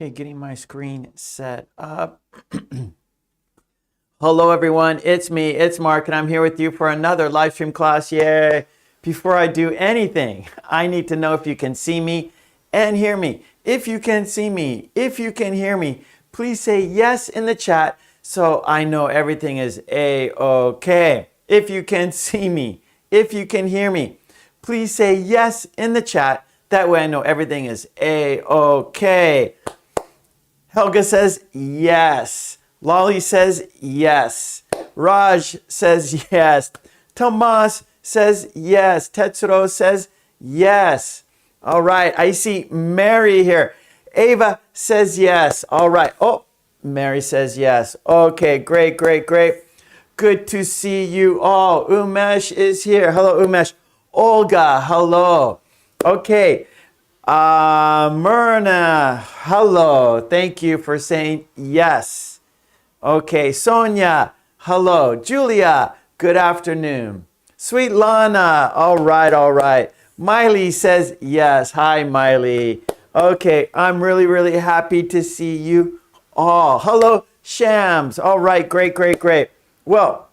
Okay, getting my screen set up. Hello, everyone. It's me, it's Mark, and I'm here with you for another live stream class. Yay! Before I do anything, I need to know if you can see me and hear me. If you can see me, if you can hear me, please say yes in the chat so I know everything is A-OK. If you can see me, if you can hear me, please say yes in the chat. That way I know everything is A-OK. Helga says yes. Lolly says yes. Raj says yes. Tomas says yes. Tetsuro says yes. All right, I see Mary here. Ava says yes. All right. Oh, Mary says yes. Okay, great, great, great. Good to see you all. Umesh is here. Hello, Umesh. Olga, hello. Okay. Myrna, hello. Thank you for saying yes. Okay, Sonia, hello. Julia, good afternoon. Sweet Lana, all right, all right. Miley says yes. Hi, Miley. Okay, I'm really, really happy to see you all. Hello, Shams. All right, great, great, great. Well,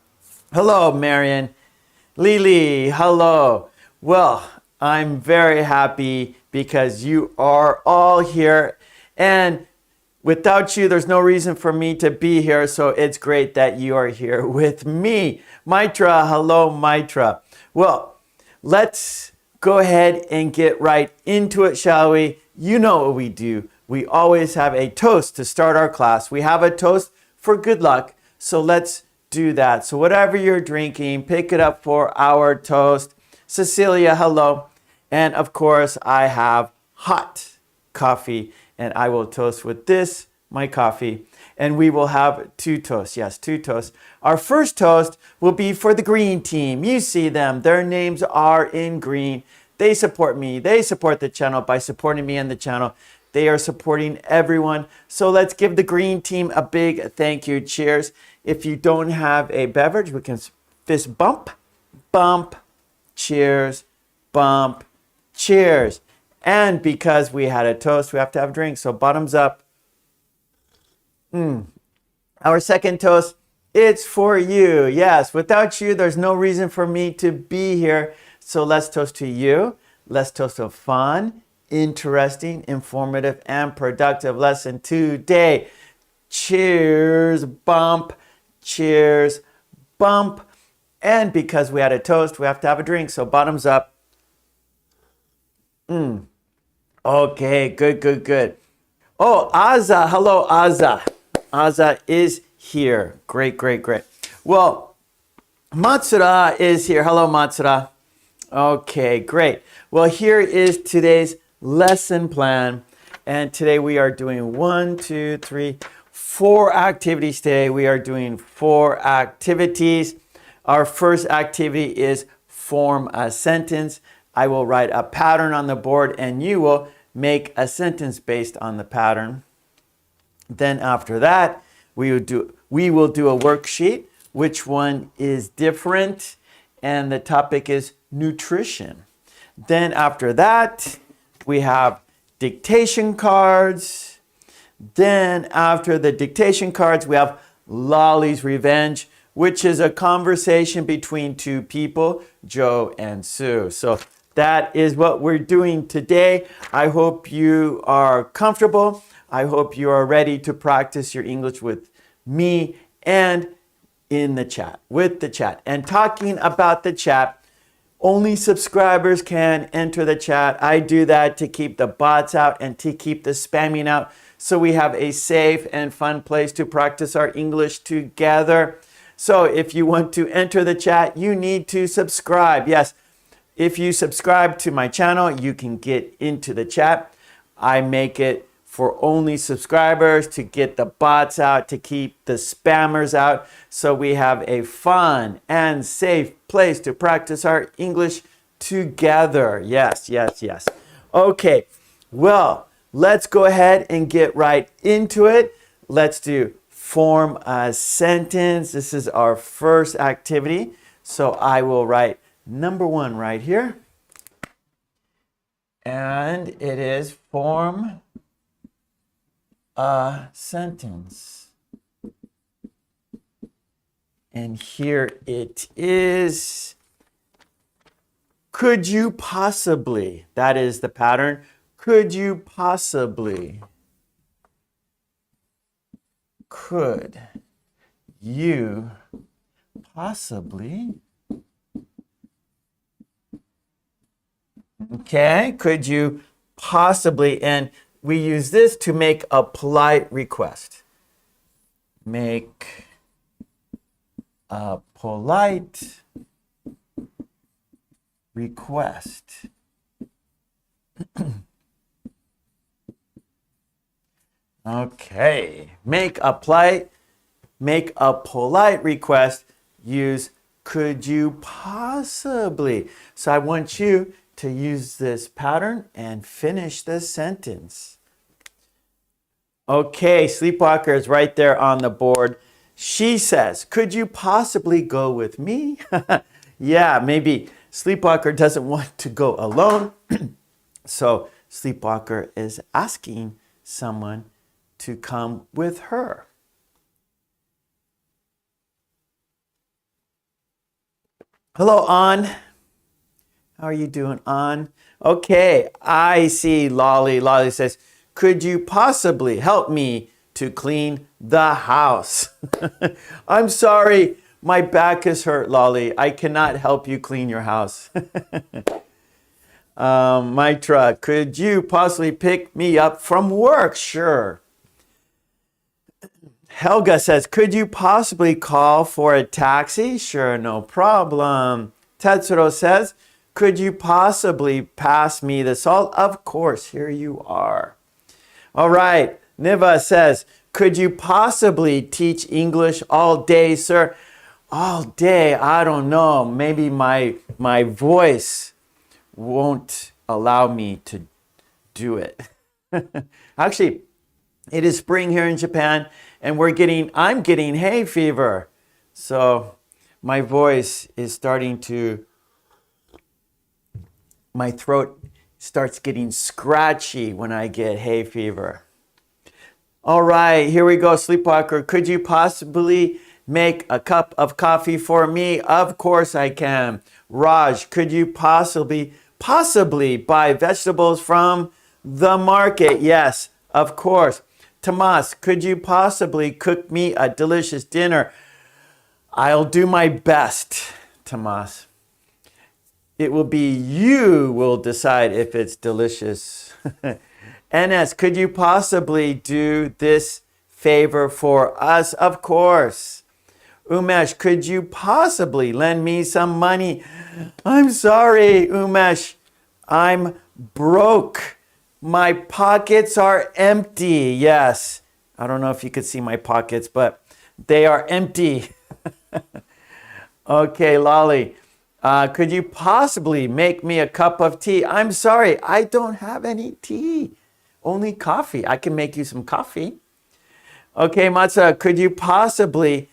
hello, Marion. Lily, hello. Well, I'm very happy because you are all here. And without you, there's no reason for me to be here. So it's great that you are here with me. Mitra, hello, Mitra. Well, let's go ahead and get right into it, shall we? You know what we do. We always have a toast to start our class. We have a toast for good luck. So let's do that. So whatever you're drinking, pick it up for our toast. Cecilia, hello. And of course, I have hot coffee, and I will toast with this, my coffee. And we will have two toasts. Yes, two toasts. Our first toast will be for the green team. You see them. Their names are in green. They support me. They support the channel by supporting me and the channel. They are supporting everyone. So let's give the green team a big thank you. Cheers. If you don't have a beverage, we can fist bump, bump, cheers, bump, cheers. And because we had a toast, we have to have a drink. So bottoms up. Our second toast, it's for you. Yes, without you, there's no reason for me to be here. So let's toast to you. Let's toast to fun, interesting, informative, and productive lesson today. Cheers, bump, cheers, bump. And because we had a toast, we have to have a drink. So bottoms up. Okay, good, good, good. Oh, Aza, hello, Aza. Aza is here. Great, great, great. Well, Matsura is here. Hello, Matsura. Okay, great. Well, here is today's lesson plan. And today we are doing 4 activities today. We are doing 4 activities. Our first activity is form a sentence. I will write a pattern on the board and you will make a sentence based on the pattern. Then after that, we will do a worksheet. Which one is different? And the topic is nutrition. Then after that, we have dictation cards. Then after the dictation cards, we have Lolly's Revenge, which is a conversation between two people, Joe and Sue. So that is what we're doing today. I hope you are comfortable. I hope you are ready to practice your English with me and in the chat, with the chat. And talking about the chat, only subscribers can enter the chat. I do that to keep the bots out and to keep the spamming out, so we have a safe and fun place to practice our English together. So if you want to enter the chat, you need to subscribe. Yes, if you subscribe to my channel, you can get into the chat. I make it for only subscribers to get the bots out, to keep the spammers out, so we have a fun and safe place to practice our English together. Yes, yes, yes. Okay, well, let's go ahead and get right into it. Let's do form a sentence. This is our first activity. So I will write number 1 right here. And it is form a sentence. And here it is. Could you possibly, that is the pattern, could you possibly, could you possibly, okay, could you possibly, and we use this to make a polite request. Make a polite request. Okay, make a polite request. Use could you possibly. So I want you to use this pattern and finish the sentence. Okay, Sleepwalker is right there on the board. She says, could you possibly go with me? Yeah, maybe Sleepwalker doesn't want to go alone. So Sleepwalker is asking someone to come with her. Hello, An. How are you doing, An? Okay, I see Lolly. Lolly says, could you possibly help me to clean the house? I'm sorry, my back is hurt, Lolly. I cannot help you clean your house. Mitra, could you possibly pick me up from work? Sure. Helga says, could you possibly call for a taxi? Sure, no problem. Tetsuro says, could you possibly pass me the salt? Of course, here you are. All right, Niva says, could you possibly teach English all day, sir? All day, I don't know. Maybe my voice won't allow me to do it. Actually, it is spring here in Japan, and I'm getting hay fever. So my voice is starting to, my throat starts getting scratchy when I get hay fever. All right, here we go, Sleepwalker. Could you possibly make a cup of coffee for me? Of course I can. Raj, could you possibly buy vegetables from the market? Yes, of course. Tomas, could you possibly cook me a delicious dinner? I'll do my best, Tomas. It will be you will decide if it's delicious. NS, could you possibly do this favor for us? Of course. Umesh, could you possibly lend me some money? I'm sorry, Umesh. I'm broke. My pockets are empty. Yes. I don't know if you could see my pockets, but they are empty. Okay, Lolly. Could you possibly make me a cup of tea? I'm sorry, I don't have any tea. Only coffee. I can make you some coffee. Okay, Matsuda, could you possibly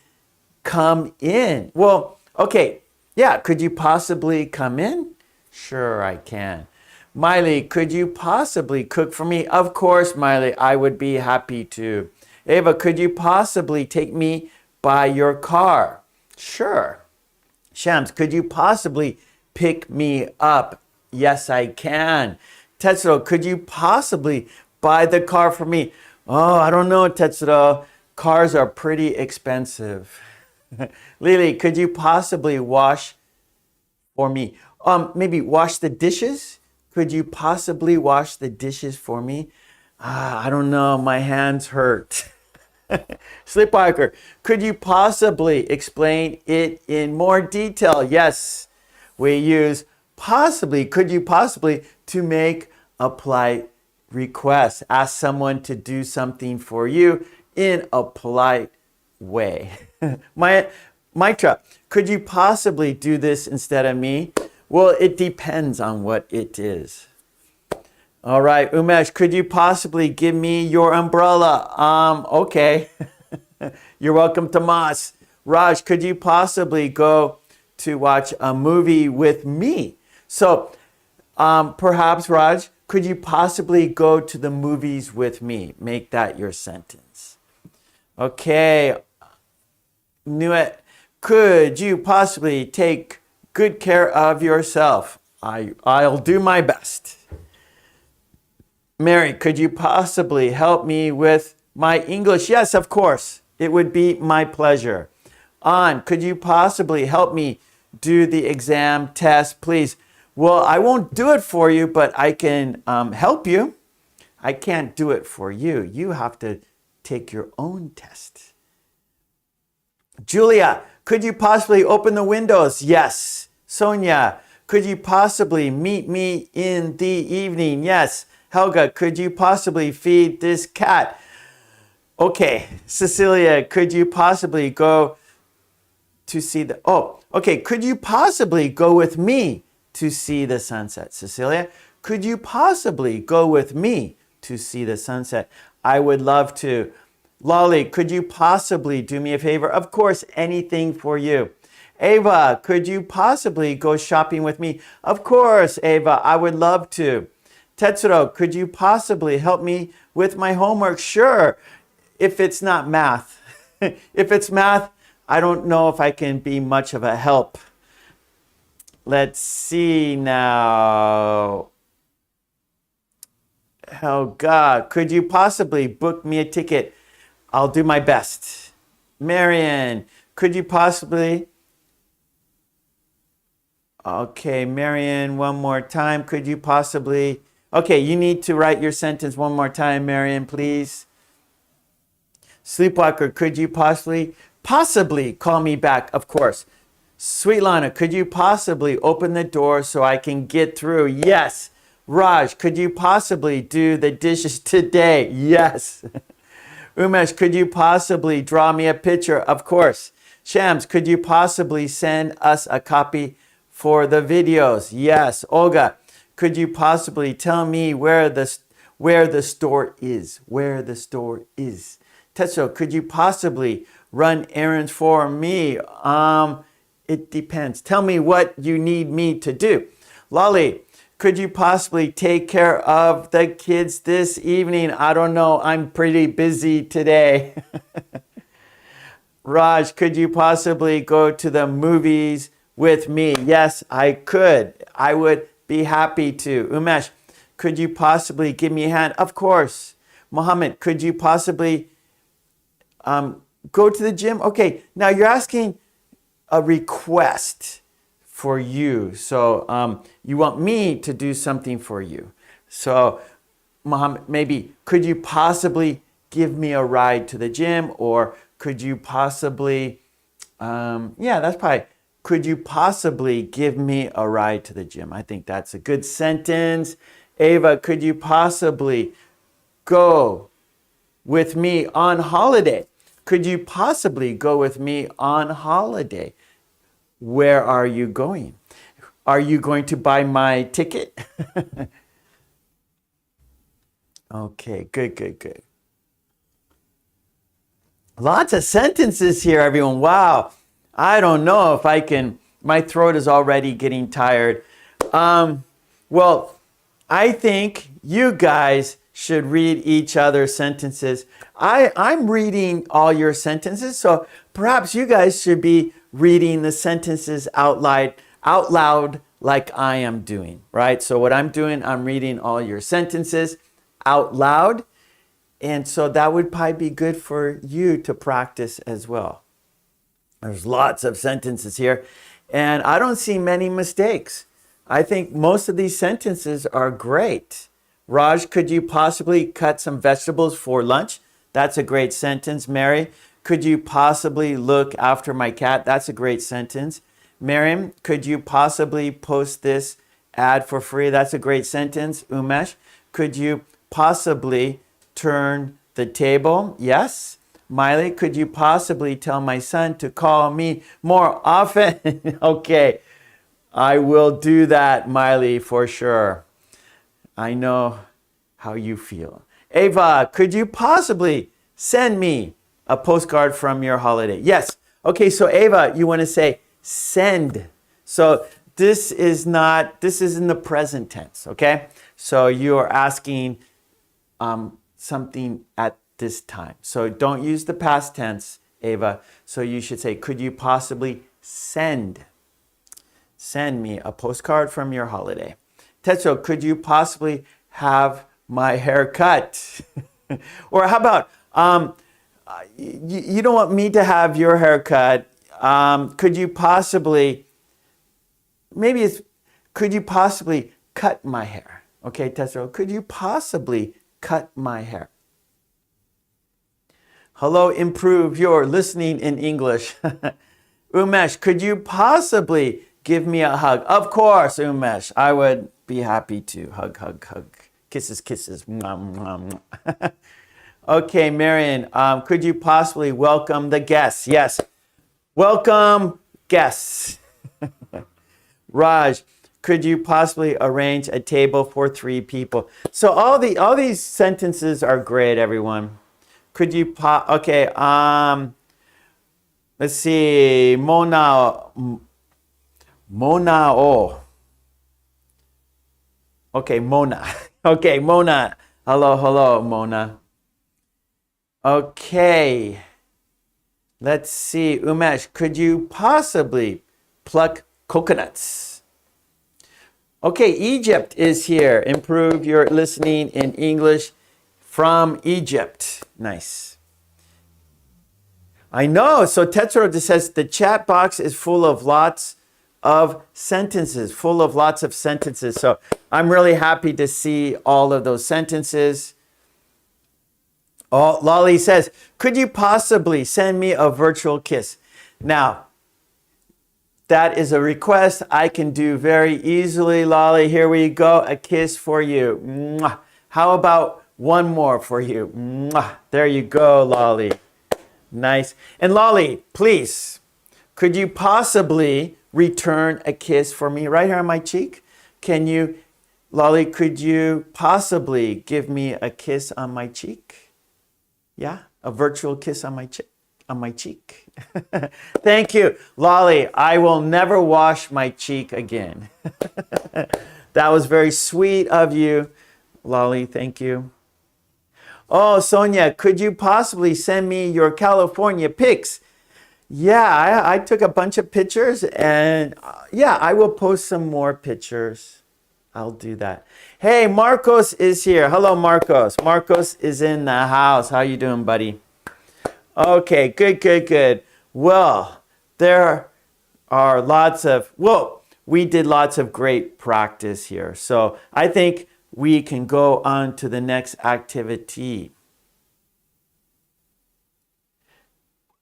come in? Well, okay. Yeah, could you possibly come in? Sure, I can. Miley, could you possibly cook for me? Of course, Miley, I would be happy to. Ava, could you possibly take me by your car? Sure. Shams, could you possibly pick me up? Yes, I can. Tetsuro, could you possibly buy the car for me? Oh, I don't know, Tetsuro. Cars are pretty expensive. Lily, could you possibly wash for me? Maybe wash the dishes? Could you possibly wash the dishes for me? I don't know, my hands hurt. Sleepwalker, could you possibly explain it in more detail? Yes, we use possibly, could you possibly, to make a polite request. Ask someone to do something for you in a polite way. Mitra, could you possibly do this instead of me? Well, it depends on what it is. All right, Umesh, could you possibly give me your umbrella? Okay. You're welcome, Tomas. Raj, could you possibly go to watch a movie with me? So, perhaps, Raj, could you possibly go to the movies with me? Make that your sentence. Okay. Could you possibly take good care of yourself? I'll do my best. Mary, could you possibly help me with my English? Yes, of course. It would be my pleasure. An, could you possibly help me do the exam test, please? Well, I won't do it for you, but I can help you. I can't do it for you. You have to take your own test. Julia, could you possibly open the windows? Yes. Sonia, could you possibly meet me in the evening? Yes. Helga, could you possibly feed this cat? Okay. Cecilia, could you possibly go to see the... Oh, okay. Could you possibly go with me to see the sunset? Cecilia, could you possibly go with me to see the sunset? I would love to. Lolly, could you possibly do me a favor? Of course, anything for you. Ava, could you possibly go shopping with me? Of course, Ava, I would love to. Tetsuro, could you possibly help me with my homework? Sure, if it's not math. If it's math, I don't know if I can be much of a help. Let's see now. Helga, could you possibly book me a ticket? I'll do my best. Marion, could you possibly... Okay, Marion, one more time. Could you possibly... Okay, you need to write your sentence one more time, Marion, please. Sleepwalker, could you possibly call me back? Of course. Sweet Lana, could you possibly open the door so I can get through? Yes. Raj, could you possibly do the dishes today? Yes. Umesh, could you possibly draw me a picture? Of course. Shams, could you possibly send us a copy for the videos? Yes. Olga, could you possibly tell me where the store is? Where the store is. Tetsuo, could you possibly run errands for me? It depends. Tell me what you need me to do. Lolly, could you possibly take care of the kids this evening? I don't know. I'm pretty busy today. Raj, could you possibly go to the movies with me? Yes, I could. I would be happy to. Umesh, could you possibly give me a hand? Of course. Mohammed, could you possibly go to the gym? Okay, now you're asking a request for you. So you want me to do something for you. So Mohammed, maybe could you possibly give me a ride to the gym? Or could you possibly, yeah, that's probably, could you possibly give me a ride to the gym? I think that's a good sentence. Ava, could you possibly go with me on holiday? Could you possibly go with me on holiday? Where are you going? Are you going to buy my ticket? Okay, good. Lots of sentences here, everyone. Wow. I don't know if I can, my throat is already getting tired. Well, I think you guys should read each other's sentences. I'm reading all your sentences, so perhaps you guys should be reading the sentences out loud like I am doing, right? So what I'm doing, I'm reading all your sentences out loud. And so that would probably be good for you to practice as well. There's lots of sentences here, and I don't see many mistakes. I think most of these sentences are great. Raj, could you possibly cut some vegetables for lunch? That's a great sentence. Mary, could you possibly look after my cat? That's a great sentence. Miriam, could you possibly post this ad for free? That's a great sentence. Umesh, could you possibly turn the table? Yes. Miley, could you possibly tell my son to call me more often? Okay, I will do that, Miley, for sure. I know how you feel. Ava, could you possibly send me a postcard from your holiday? Yes. Okay, so Ava, you want to say send. So this is in the present tense, okay? So you are asking something at this time. So don't use the past tense, Ava. So you should say, could you possibly send me a postcard from your holiday? Tetsuo, could you possibly have my hair cut? Or how about, you don't want me to have your hair cut. Could you possibly, could you possibly cut my hair? Okay, Tetsuo, could you possibly cut my hair? Hello, improve your listening in English. Umesh, could you possibly give me a hug? Of course, Umesh. I would be happy to. Hug, hug, hug. Kisses, kisses. Mwah, mwah, mwah. Okay, Marion, could you possibly welcome the guests? Yes. Welcome guests. Raj, could you possibly arrange a table for 3 people? So all these sentences are great, everyone. Could you okay, let's see. Mona oh. Okay, Mona. Okay, Mona. Hello, Mona. Okay. Let's see. Umesh, could you possibly pluck coconuts? Okay, Egypt is here. Improve your listening in English from Egypt. Nice. I know. So Tetsuro just says the chat box is full of lots of sentences, So I'm really happy to see all of those sentences. Oh, Lolly says, could you possibly send me a virtual kiss? Now, that is a request I can do very easily, Lolly. Here we go. A kiss for you. Mwah. How about one more for you? Mwah. There you go, Lolly. Nice. And Lolly, please, could you possibly return a kiss for me right here on my cheek? Can you, Lolly, could you possibly give me a kiss on my cheek? Yeah, a virtual kiss on my cheek. Thank you, Lolly. I will never wash my cheek again. That was very sweet of you, Lolly. Thank you. Oh, Sonia, could you possibly send me your California pics? Yeah, I took a bunch of pictures, and yeah, I will post some more pictures. I'll do that. Hey, Marcos is here. Hello, Marcos. Marcos is in the house. How you doing, buddy? Okay, good. Well, there are we did lots of great practice here. So I think we can go on to the next activity.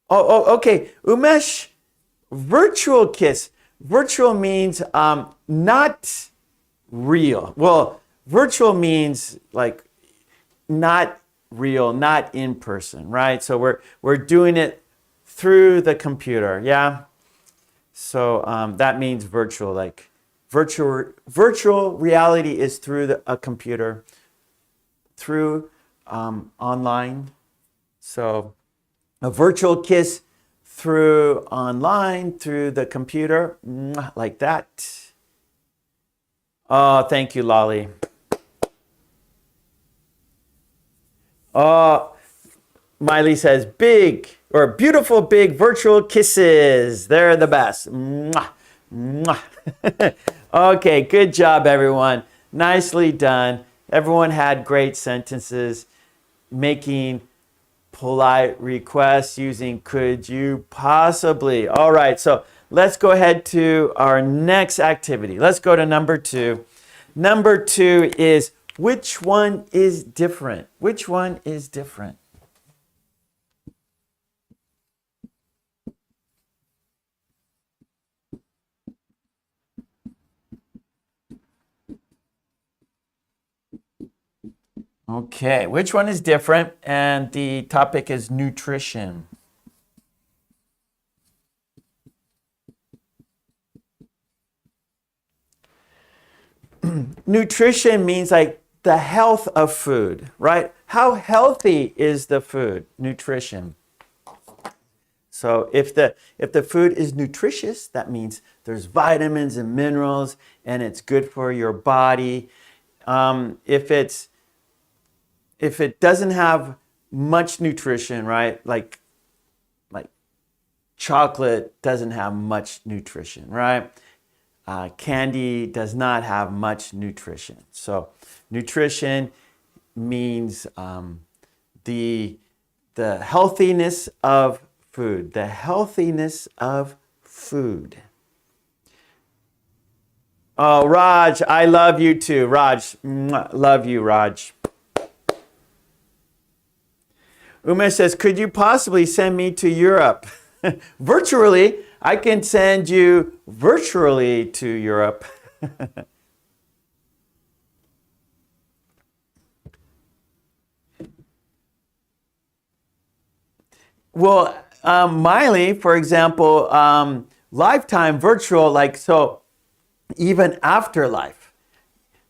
Oh, okay. Umesh, virtual kiss. Virtual means not real. Well, virtual means like not real, not in person, right? So we're doing it through the computer, yeah? So that means virtual, like virtual reality is through a computer, through online. So a virtual kiss through online, through the computer, like that. Oh, thank you, Lolly. Oh, Miley says beautiful big virtual kisses. They're the best. Mwah, mwah. Okay, good job, everyone. Nicely done. Everyone had great sentences, making polite requests using could you possibly. All right, so let's go ahead to our next activity. Let's go to number 2. Number 2 is which one is different? Which one is different? Okay, which one is different? And the topic is nutrition. Nutrition means like the health of food, right? How healthy is the food? Nutrition. So if the food is nutritious, that means there's vitamins and minerals and it's good for your body. If it doesn't have much nutrition, right? Like chocolate doesn't have much nutrition, right? Candy does not have much nutrition. So nutrition means the healthiness of food. The healthiness of food. Oh, Raj, I love you too. Raj, love you, Raj. Umesh says, could you possibly send me to Europe? Virtually, I can send you virtually to Europe. Well, Miley, for example, lifetime virtual, like, so even afterlife.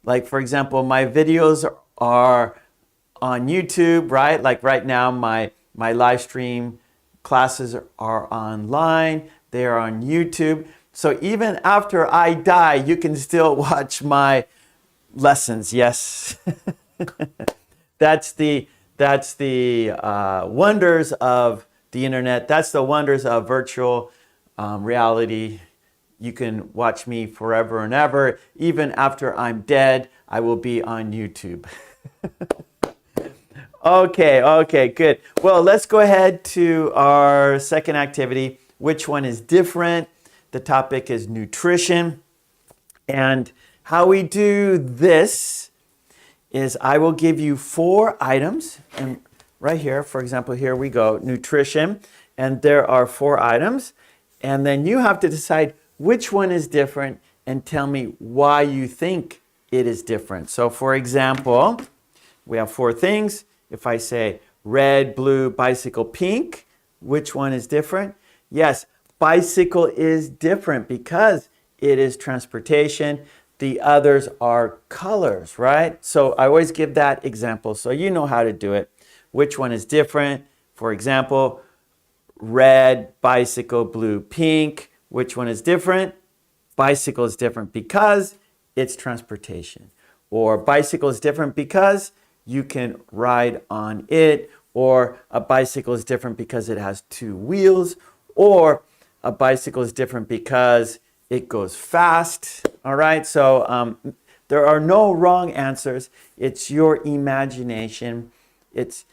Like, for example, my videos are on YouTube, right? Like right now, my live stream classes are online. They are on YouTube. So even after I die, you can still watch my lessons. Yes. That's the wonders of the internet. That's the wonders of virtual reality. You can watch me forever and ever. Even after I'm dead, I will be on YouTube. Okay, good. Well, let's go ahead to our second activity. Which one is different? The topic is nutrition. And how we do this is I will give you 4 items. And right here, for example, here we go, nutrition. And there are 4 items. And then you have to decide which one is different and tell me why you think it is different. So for example, we have 4 things. If I say red, blue, bicycle, pink, which one is different? Yes, bicycle is different because it is transportation. The others are colors, right? So I always give that example so you know how to do it. Which one is different? For example, red, bicycle, blue, pink. Which one is different? Bicycle is different because it's transportation. Or bicycle is different because you can ride on it. Or a bicycle is different because it has 2 wheels. Or a bicycle is different because it goes fast. All right, so there are no wrong answers. It's your imagination. It's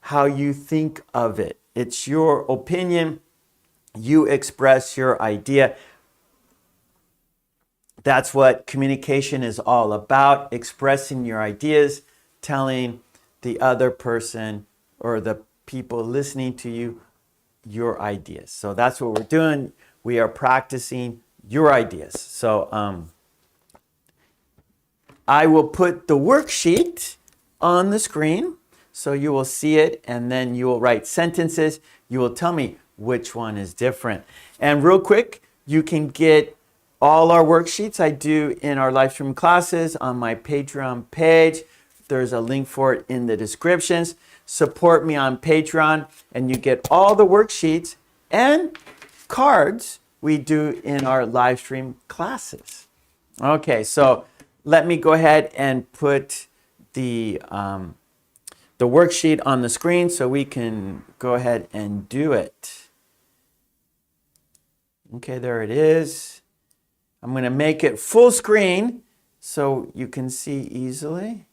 how you think of it. It's your opinion. You express your idea. That's what communication is all about, expressing your ideas, telling the other person or the people listening to you your ideas. So that's what we're doing. We are practicing your ideas. So I will put the worksheet on the screen so you will see it, and then you will write sentences. You will tell me which one is different. And real quick, you can get all our worksheets I do in our live stream classes on my Patreon page. There's a link for it in the descriptions. Support me on Patreon and you get all the worksheets and cards we do in our live stream classes. Okay, so let me go ahead and put the worksheet on the screen so we can go ahead and do it. Okay, there it is. I'm going to make it full screen so you can see easily.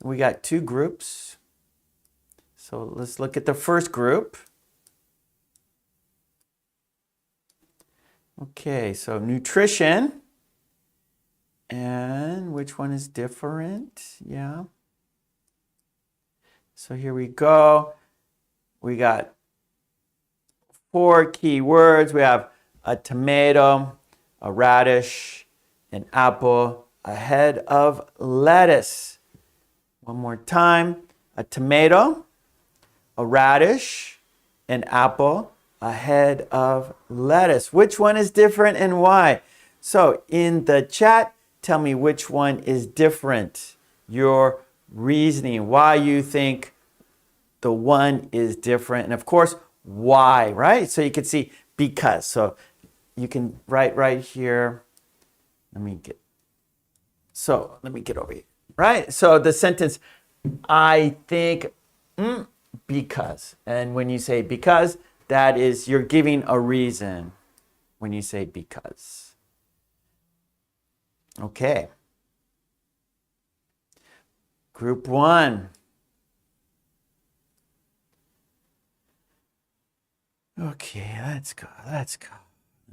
We got 2 groups. So let's look at the first group. Okay, so nutrition. And which one is different? Yeah. So here we go. We got 4 key words. We have a tomato, a radish, an apple, a head of lettuce. One more time. A tomato, a radish, an apple, a head of lettuce. Which one is different and why? So in the chat, tell me which one is different. Your reasoning, why you think the one is different. And of course, why, right? So you can see because. So you can write right here. Let me get So let me get over here. Right? So the sentence, I think because. And when you say because, that is, you're giving a reason when you say because. Okay. Group 1. Okay, let's go. Let's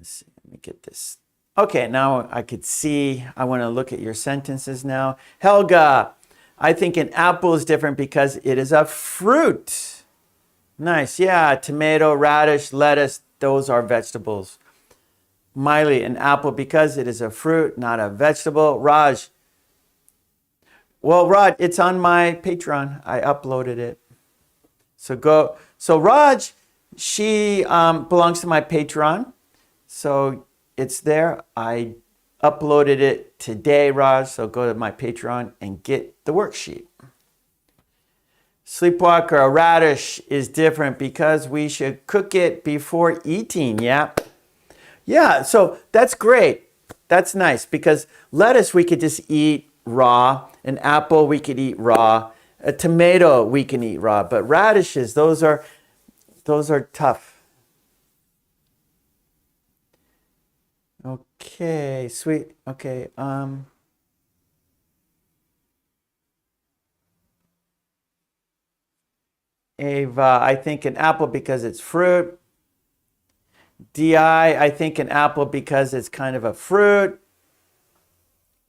see. Let me get this. Okay, now I could see. I want to look at your sentences now. Helga, I think an apple is different because it is a fruit. Nice. Yeah, tomato, radish, lettuce, those are vegetables. Miley, an apple because it is a fruit, not a vegetable. Raj, well, Raj, it's on my Patreon. I uploaded it. So go. So Raj, she belongs to my Patreon. So it's there. I uploaded it today, Raj. So go to my Patreon and get the worksheet. Sleepwalker, a radish is different because we should cook it before eating. Yeah. Yeah, so that's great. That's nice because lettuce we could just eat raw. An apple we could eat raw. A tomato we can eat raw. But radishes, those are tough. Okay, sweet. Okay, Ava, I think an apple because it's fruit. DI, I think an apple because it's kind of a fruit.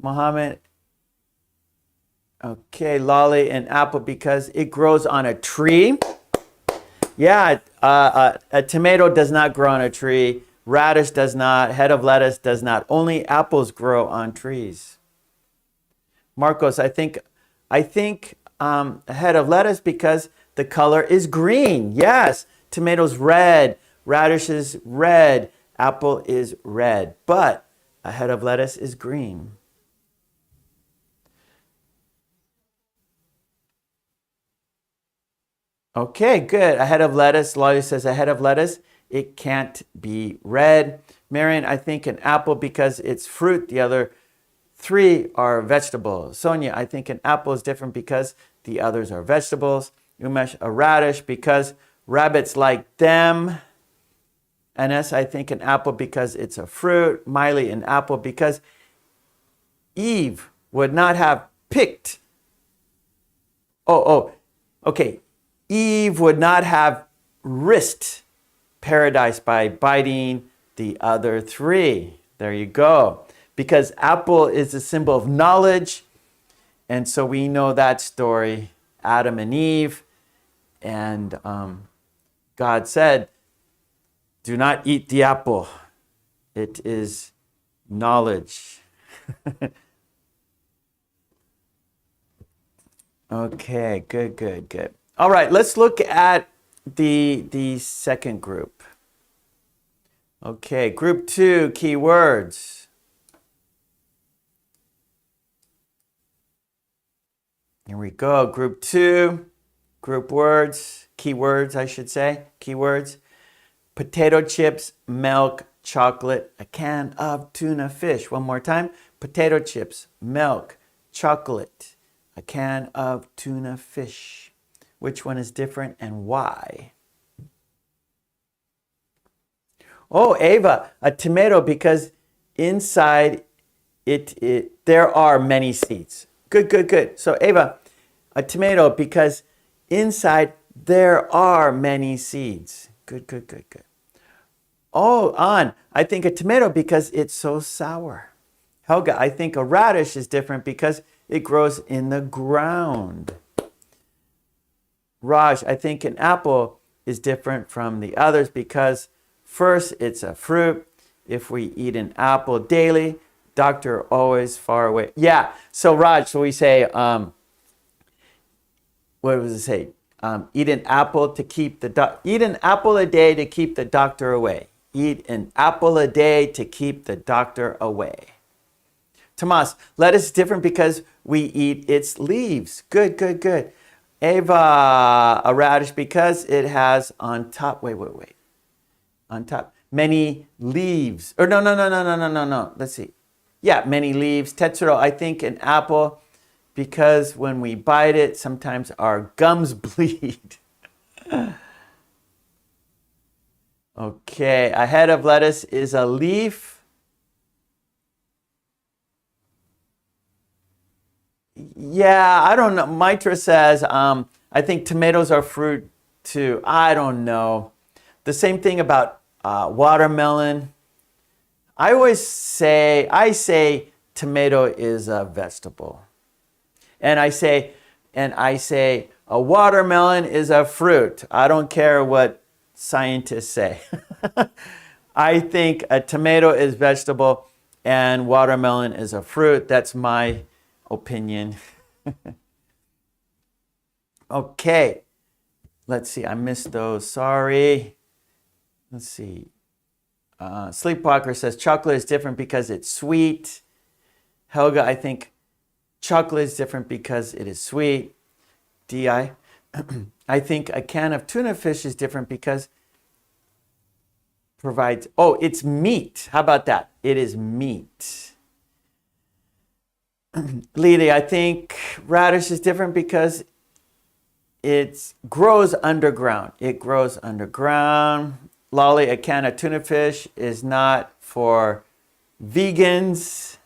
Mohammed, okay. Lolly, an apple because it grows on a tree. Yeah, a tomato does not grow on a tree. Radish does not. Head of lettuce does not. Only apples grow on trees. Marcos, I think a head of lettuce because the color is green. Yes, tomatoes red. Radish is red. Apple is red. But a head of lettuce is green. Okay, good. A head of lettuce. Lolly says a head of lettuce. It can't be red. Marion, I think an apple because it's fruit. The other 3 are vegetables. Sonia, I think an apple is different because the others are vegetables. Umesh, a radish because rabbits like them. Ns, I think an apple because it's a fruit. Miley, an apple because Eve would not have picked. Okay. Eve would not have risked paradise by biting the other 3. There you go. Because apple is a symbol of knowledge. And so we know that story, Adam and Eve. And God said, do not eat the apple. It is knowledge. Okay, good. All right, let's look at the second group. Okay, group 2, keywords. Here we go, group 2, group words, keywords, I should say, keywords. Potato chips, milk, chocolate, a can of tuna fish. One more time. Potato chips, milk, chocolate, a can of tuna fish. Which one is different and why? Oh, Ava, a tomato because inside there are many seeds. Good. So Ava, a tomato because inside there are many seeds. Good. Oh, An, I think a tomato because it's so sour. Helga, I think a radish is different because it grows in the ground. Raj, I think an apple is different from the others because first, it's a fruit. If we eat an apple daily, doctor always far away. Yeah, so Raj, so we say, what does it say? Eat an apple to keep eat an apple a day to keep the doctor away. Eat an apple a day to keep the doctor away. Tomas, lettuce is different because we eat its leaves. Good. Ava, a radish because it has on top, wait. On top, many leaves. Or no. Let's see. Yeah, many leaves. Tetsuro, I think an apple because when we bite it, sometimes our gums bleed. Okay, a head of lettuce is a leaf. Yeah, I don't know. Mitra says, I think tomatoes are fruit too. I don't know. The same thing about watermelon. I say tomato is a vegetable. And I say a watermelon is a fruit. I don't care what scientists say. I think a tomato is vegetable and watermelon is a fruit. That's my opinion. Okay. Let's see. I missed those. Sorry. Let's see. Sleepwalker says chocolate is different because it's sweet. Helga, I think chocolate is different because it is sweet. DI, I think a can of tuna fish is different because provides, oh, it's meat. How about that? It is meat. Lily, I think radish is different because it grows underground. It grows underground. Lolly, a can of tuna fish is not for vegans.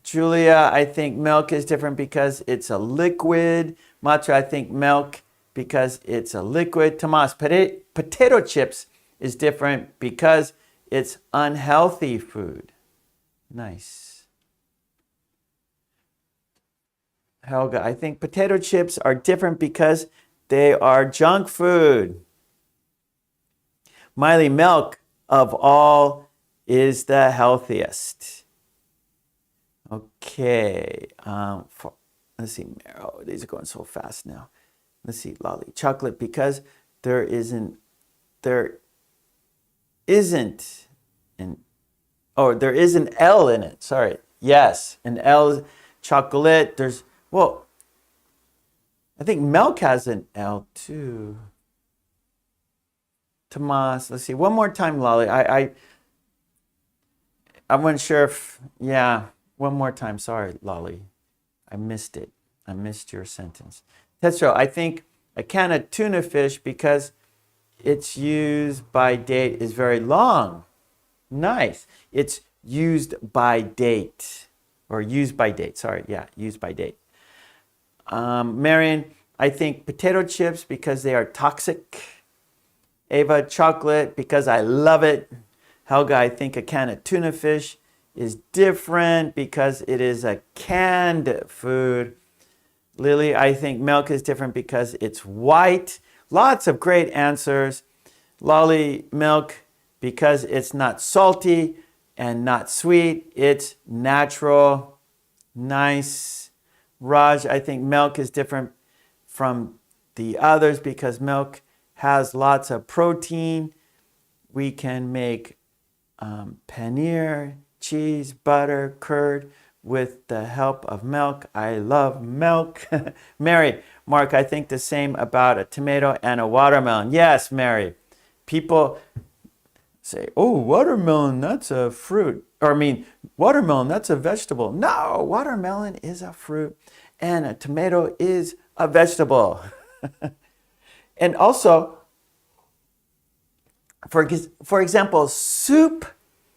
Julia, I think milk is different because it's a liquid. Matra, I think milk because it's a liquid. Tomas, potato chips is different because it's unhealthy food. Nice. Helga, I think potato chips are different because they are junk food. Miley, milk of all is the healthiest. Okay. Let's see. Oh, these are going so fast now. Let's see. Lolly, chocolate because there isn't an L in it. Sorry. Yes, an L. Chocolate. I think milk has an L too. Tomas, let's see. One more time, Lolly. I wasn't sure if, yeah, one more time. Sorry, Lolly. I missed it. I missed your sentence. Tetsuo, I think a can of tuna fish because its used by date is very long. Nice. It's used by date. Or used by date. Sorry, yeah, used by date. Marion, I think potato chips because they are toxic. Ava, chocolate because I love it. Helga, I think a can of tuna fish is different because it is a canned food. Lily, I think milk is different because it's white. Lots of great answers. Lolly, milk because it's not salty and not sweet. It's natural. Nice. Raj, I think milk is different from the others because milk has lots of protein. We can make paneer, cheese, butter, curd with the help of milk. I love milk. Mary, Mark, I think the same about a tomato and a watermelon. Yes, Mary. People say, oh, watermelon, that's a fruit. Watermelon, that's a vegetable. No, watermelon is a fruit and a tomato is a vegetable. And also, for example, soup,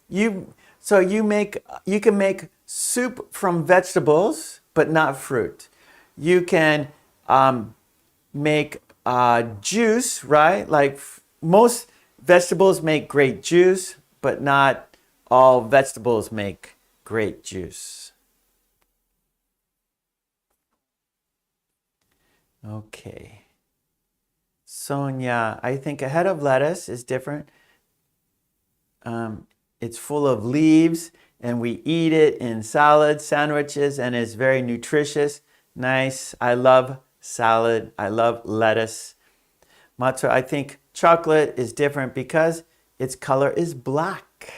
you can make soup from vegetables, but not fruit. You can make juice, right? Like most vegetables make great juice, but not all vegetables make great juice. Okay. Sonia, I think a head of lettuce is different. It's full of leaves and we eat it in salads, sandwiches, and it's very nutritious. Nice. I love salad. I love lettuce. Matsu, I think chocolate is different because its color is black.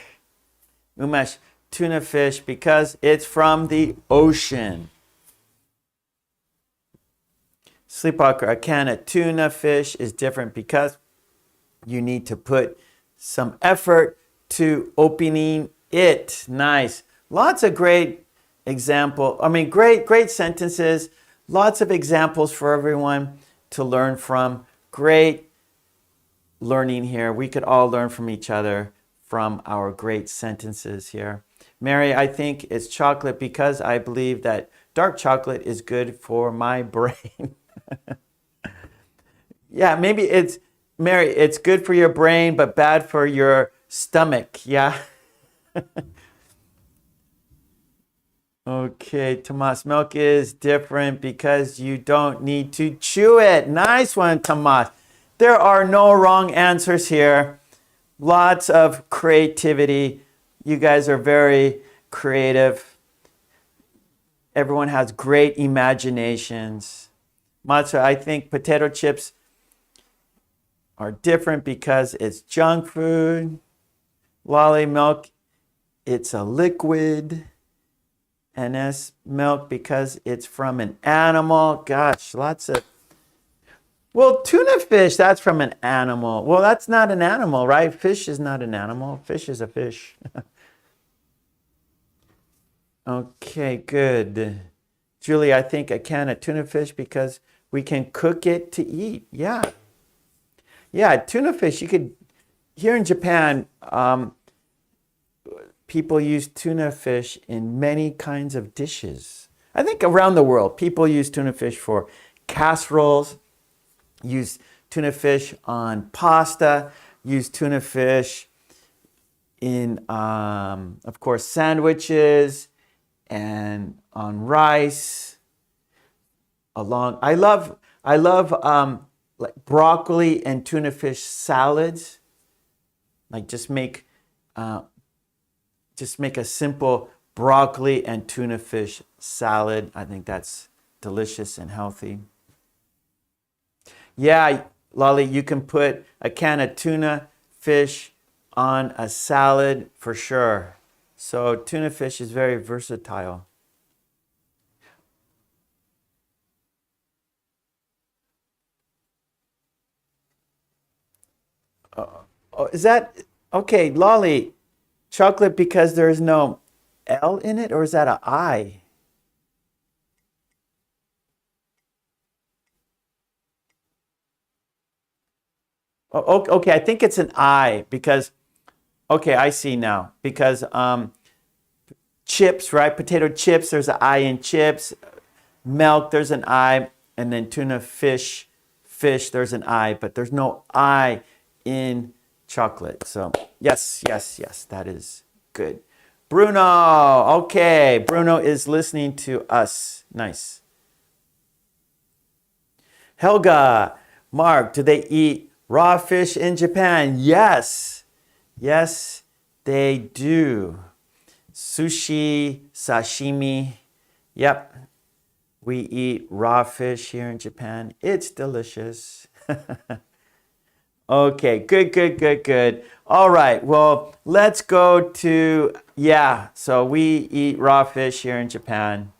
Umesh, tuna fish because it's from the ocean. Sleepwalker, a can of tuna fish is different because you need to put some effort to opening it. Nice. Lots of great great sentences. Lots of examples for everyone to learn from. Great learning here. We could all learn from each other from our great sentences here. Mary, I think it's chocolate because I believe that dark chocolate is good for my brain. Yeah, maybe it's, Mary, it's good for your brain, but bad for your stomach. Yeah. Okay, Tomas, milk is different because you don't need to chew it. Nice one, Tomas. There are no wrong answers here. Lots of creativity. You guys are very creative. Everyone has great imaginations. Matcha, I think potato chips are different because it's junk food. Lolly, milk, it's a liquid. NS, milk because it's from an animal. Gosh, lots of... Well, tuna fish, that's from an animal. Well, that's not an animal, right? Fish is not an animal. Fish is a fish. Okay, good. Julie, I think a can of tuna fish because we can cook it to eat. Yeah. Yeah, tuna fish, you could... Here in Japan, people use tuna fish in many kinds of dishes. I think around the world, people use tuna fish for casseroles, use tuna fish on pasta, use tuna fish in, of course, sandwiches and on rice. I love like broccoli and tuna fish salads. Like just make a simple broccoli and tuna fish salad. I think that's delicious and healthy. Yeah, Lolly, you can put a can of tuna fish on a salad for sure. So tuna fish is very versatile. Oh, is that okay, Lolly? Chocolate because there's no L in it, or is that an I? Oh, okay, I think it's an I because, okay, I see now. Because chips, right? Potato chips, there's an I in chips. Milk, there's an I. And then tuna fish, there's an I. But there's no I in chocolate. So yes, that is good. Bruno, okay, Bruno is listening to us. Nice. Helga, Mark, do they eat raw fish in Japan? Yes, they do. Sushi, sashimi, yep. We eat raw fish here in Japan. It's delicious. Okay, good. All right, well, let's go to, so we eat raw fish here in Japan.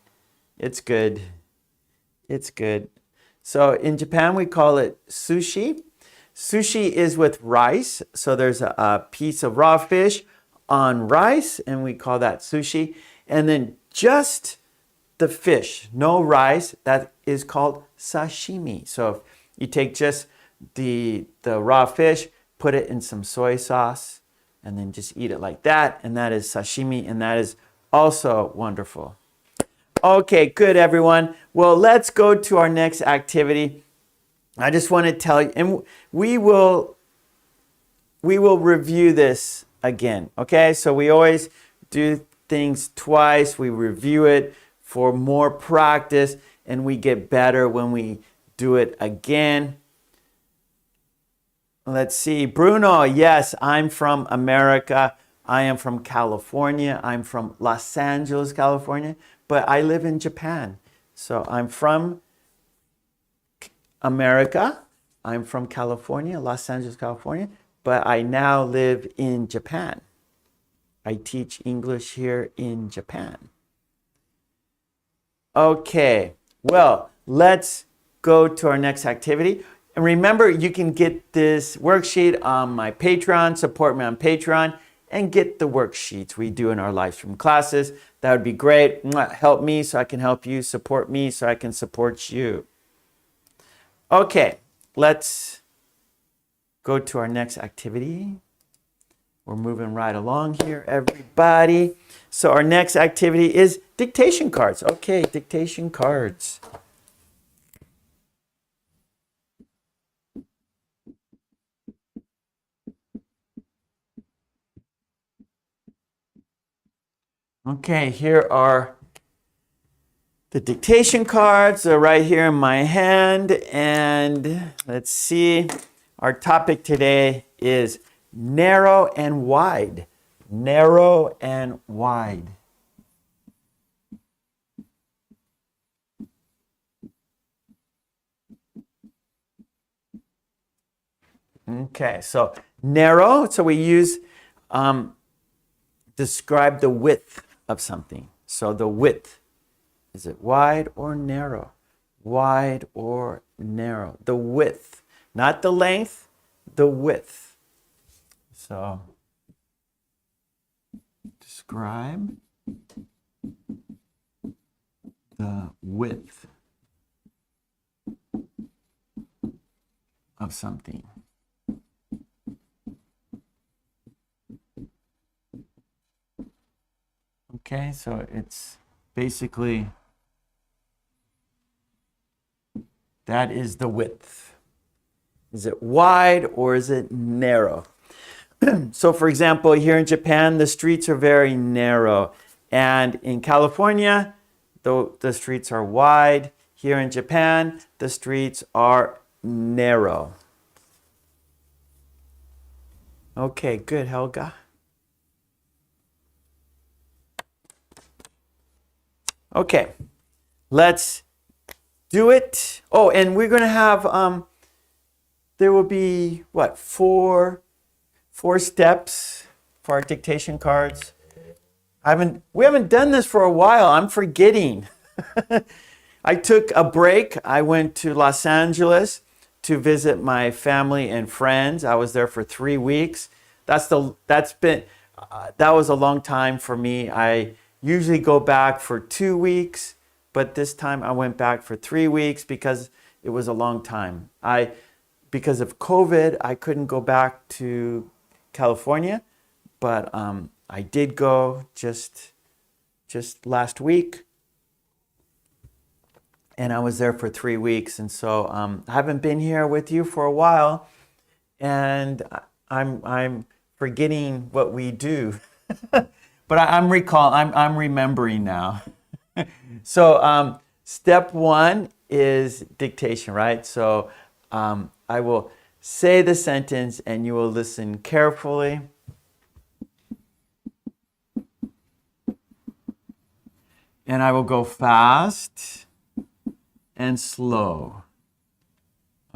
It's good. So in Japan, we call it sushi. Sushi is with rice. So there's a piece of raw fish on rice, and we call that sushi. And then just the fish, no rice, that is called sashimi. So if you take just the raw fish, put it in some soy sauce, and then just eat it like that. And that is sashimi, and that is also wonderful. Okay, good, everyone. Well, let's go to our next activity. I just want to tell you, and we will review this again, okay? So we always do things twice. We review it for more practice, and we get better when we do it again. Let's see. Bruno, yes, I'm from America. I am from California. I'm from Los Angeles, California, but I live in Japan. So I'm from America. I'm from California, Los Angeles, California, but I now live in Japan. I teach English here in Japan. Okay, well, let's go to our next activity. And remember, you can get this worksheet on my Patreon, support me on Patreon, and get the worksheets we do in our live stream classes. That would be great. Help me so I can help you. Support me so I can support you. Okay, let's go to our next activity. We're moving right along here, everybody. So our next activity is dictation cards. Okay, dictation cards. Okay, here are the dictation cards. They're right here in my hand. And let's see, our topic today is narrow and wide. Narrow and wide. Okay, so narrow, so we use describe the width of something. So the width, is it wide or narrow? Wide or narrow? The width, not the length, the width. So describe the width of something. Okay, so it's basically, that is the width. Is it wide or is it narrow? So for example, here in Japan, the streets are very narrow. And in California, the streets are wide. Here in Japan, the streets are narrow. Okay, good, Helga. Okay, let's do it. Oh, and we're going to have, there will be, what, four steps for our dictation cards. We haven't done this for a while. I'm forgetting. I took a break. I went to Los Angeles to visit my family and friends. I was there for 3 weeks. That was a long time for me. I usually go back for 2 weeks, but this time I went back for 3 weeks because it was a long time. Because of COVID, I couldn't go back to California, but I did go just last week, and I was there for 3 weeks. And so I haven't been here with you for a while, and I'm forgetting what we do. But I'm remembering now. So step one is dictation, right? So I will say the sentence and you will listen carefully. And I will go fast and slow.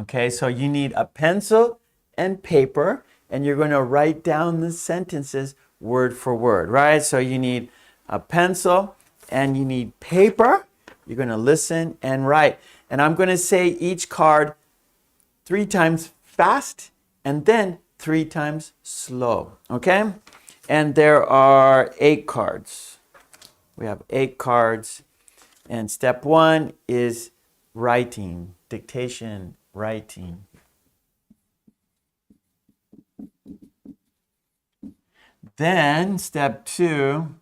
Okay, so you need a pencil and paper, and you're going to write down the sentences word for word, right? So you need a pencil and you need paper. You're going to listen and write. And I'm going to say each card 3 times fast and then 3 times slow, okay? And there are 8 cards. We have 8 cards. And step 1 is writing, dictation, writing. Then step 2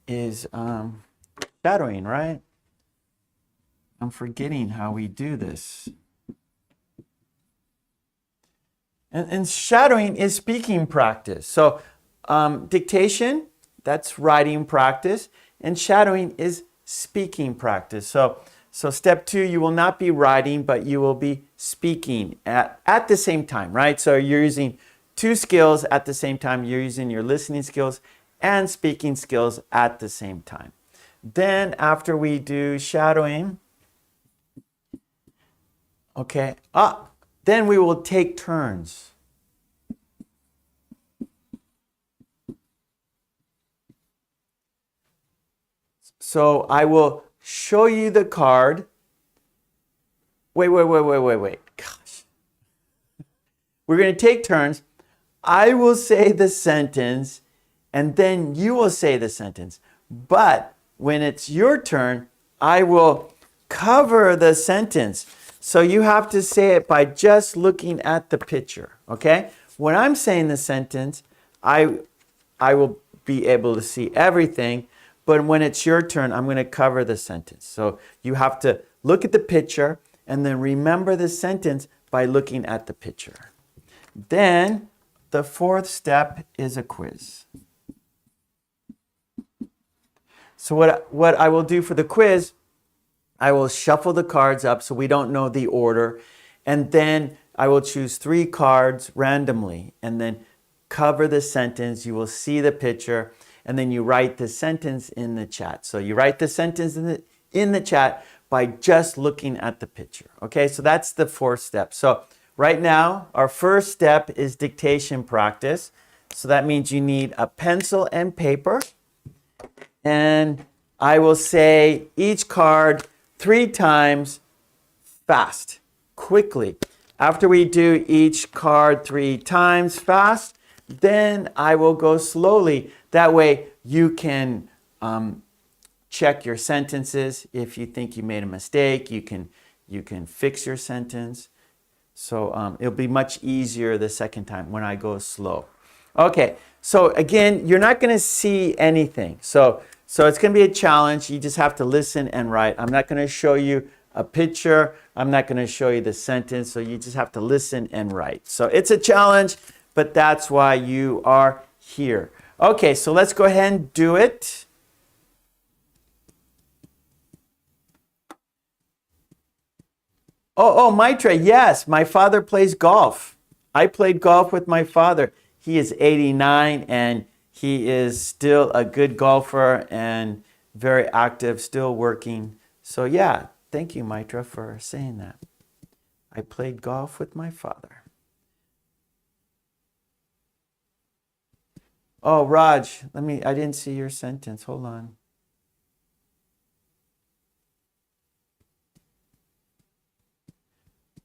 is shadowing, right? I'm forgetting how we do this. And shadowing is speaking practice. So dictation, that's writing practice, and shadowing is speaking practice. So step 2, you will not be writing, but you will be speaking at the same time, right? So you're using 2 skills at the same time. You're using your listening skills and speaking skills at the same time. Then after we do shadowing, okay, then we will take turns. So I will show you the card. Wait. Gosh. We're going to take turns. I will say the sentence and then you will say the sentence. But when it's your turn, I will cover the sentence. So you have to say it by just looking at the picture, okay? When I'm saying the sentence, I will be able to see everything, but when it's your turn, I'm going to cover the sentence. So you have to look at the picture and then remember the sentence by looking at the picture. Then the fourth step is a quiz. So what I will do for the quiz, I will shuffle the cards up so we don't know the order, and then I will choose 3 cards randomly and then cover the sentence. You will see the picture, and then you write the sentence in the chat. So you write the sentence in the chat by just looking at the picture. Okay, so that's the fourth step. So right now, our first step is dictation practice. So that means you need a pencil and paper. And I will say each card 3 times fast, quickly. After we do each card 3 times fast, then I will go slowly. That way you can check your sentences. If you think you made a mistake, you can fix your sentence. So it'll be much easier the second time when I go slow. Okay, so again, you're not going to see anything. So it's going to be a challenge. You just have to listen and write. I'm not going to show you a picture. I'm not going to show you the sentence. So you just have to listen and write. So it's a challenge, but that's why you are here. Okay, so let's go ahead and do it. Oh, Maitra, yes, my father plays golf. I played golf with my father. He is 89 and he is still a good golfer and very active, still working. So yeah, thank you, Maitra, for saying that. I played golf with my father. Oh, Raj, I didn't see your sentence. Hold on.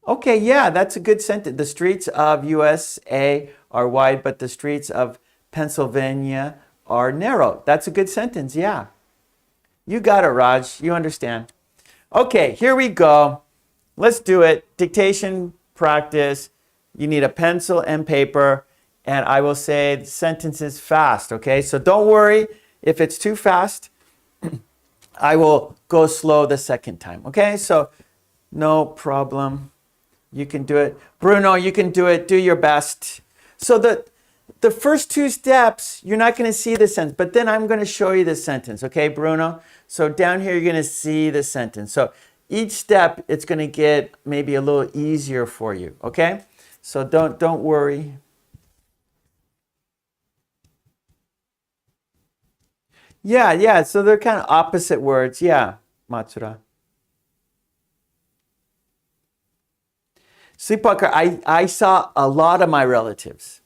Okay, yeah, that's a good sentence. The streets of USA are wide, but the streets of Pennsylvania are narrow. That's a good sentence, yeah. You got it, Raj. You understand. Okay, here we go. Let's do it. Dictation practice. You need a pencil and paper, and I will say the sentence is fast, okay? So don't worry if it's too fast. I will go slow the second time, okay? So no problem. You can do it. Bruno, you can do it. Do your best. So the first 2 steps, you're not going to see the sentence, but then I'm going to show you the sentence, okay, Bruno? So down here, you're going to see the sentence. So each step, it's going to get maybe a little easier for you, okay? So don't worry. Yeah, so they're kind of opposite words. Yeah, Matsura. Sleepwalker, I saw a lot of my relatives.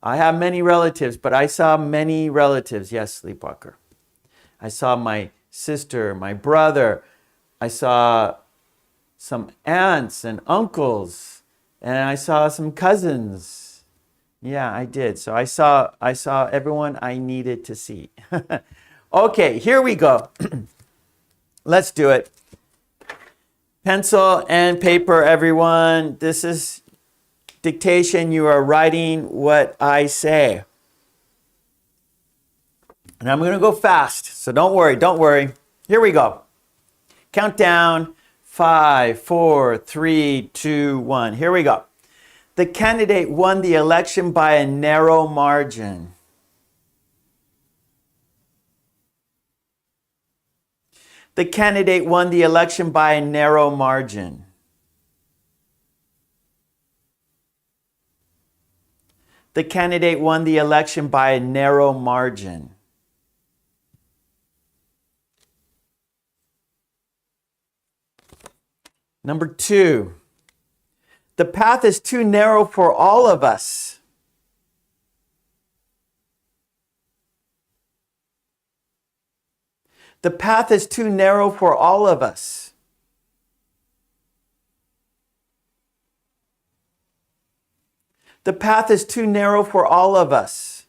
I have many relatives, but I saw many relatives. Yes, Sleepwalker. I saw my sister, my brother. I saw some aunts and uncles, and I saw some cousins. Yeah, I did. So I saw everyone I needed to see. Okay, here we go. Let's do it. Pencil and paper, everyone. This is dictation. You are writing what I say. And I'm going to go fast, so don't worry. Here we go. Countdown. 5, 4, 3, 2, 1. Here we go. The candidate won the election by a narrow margin. The candidate won the election by a narrow margin. The candidate won the election by a narrow margin. Number 2, the path is too narrow for all of us. The path is too narrow for all of us. The path is too narrow for all of us.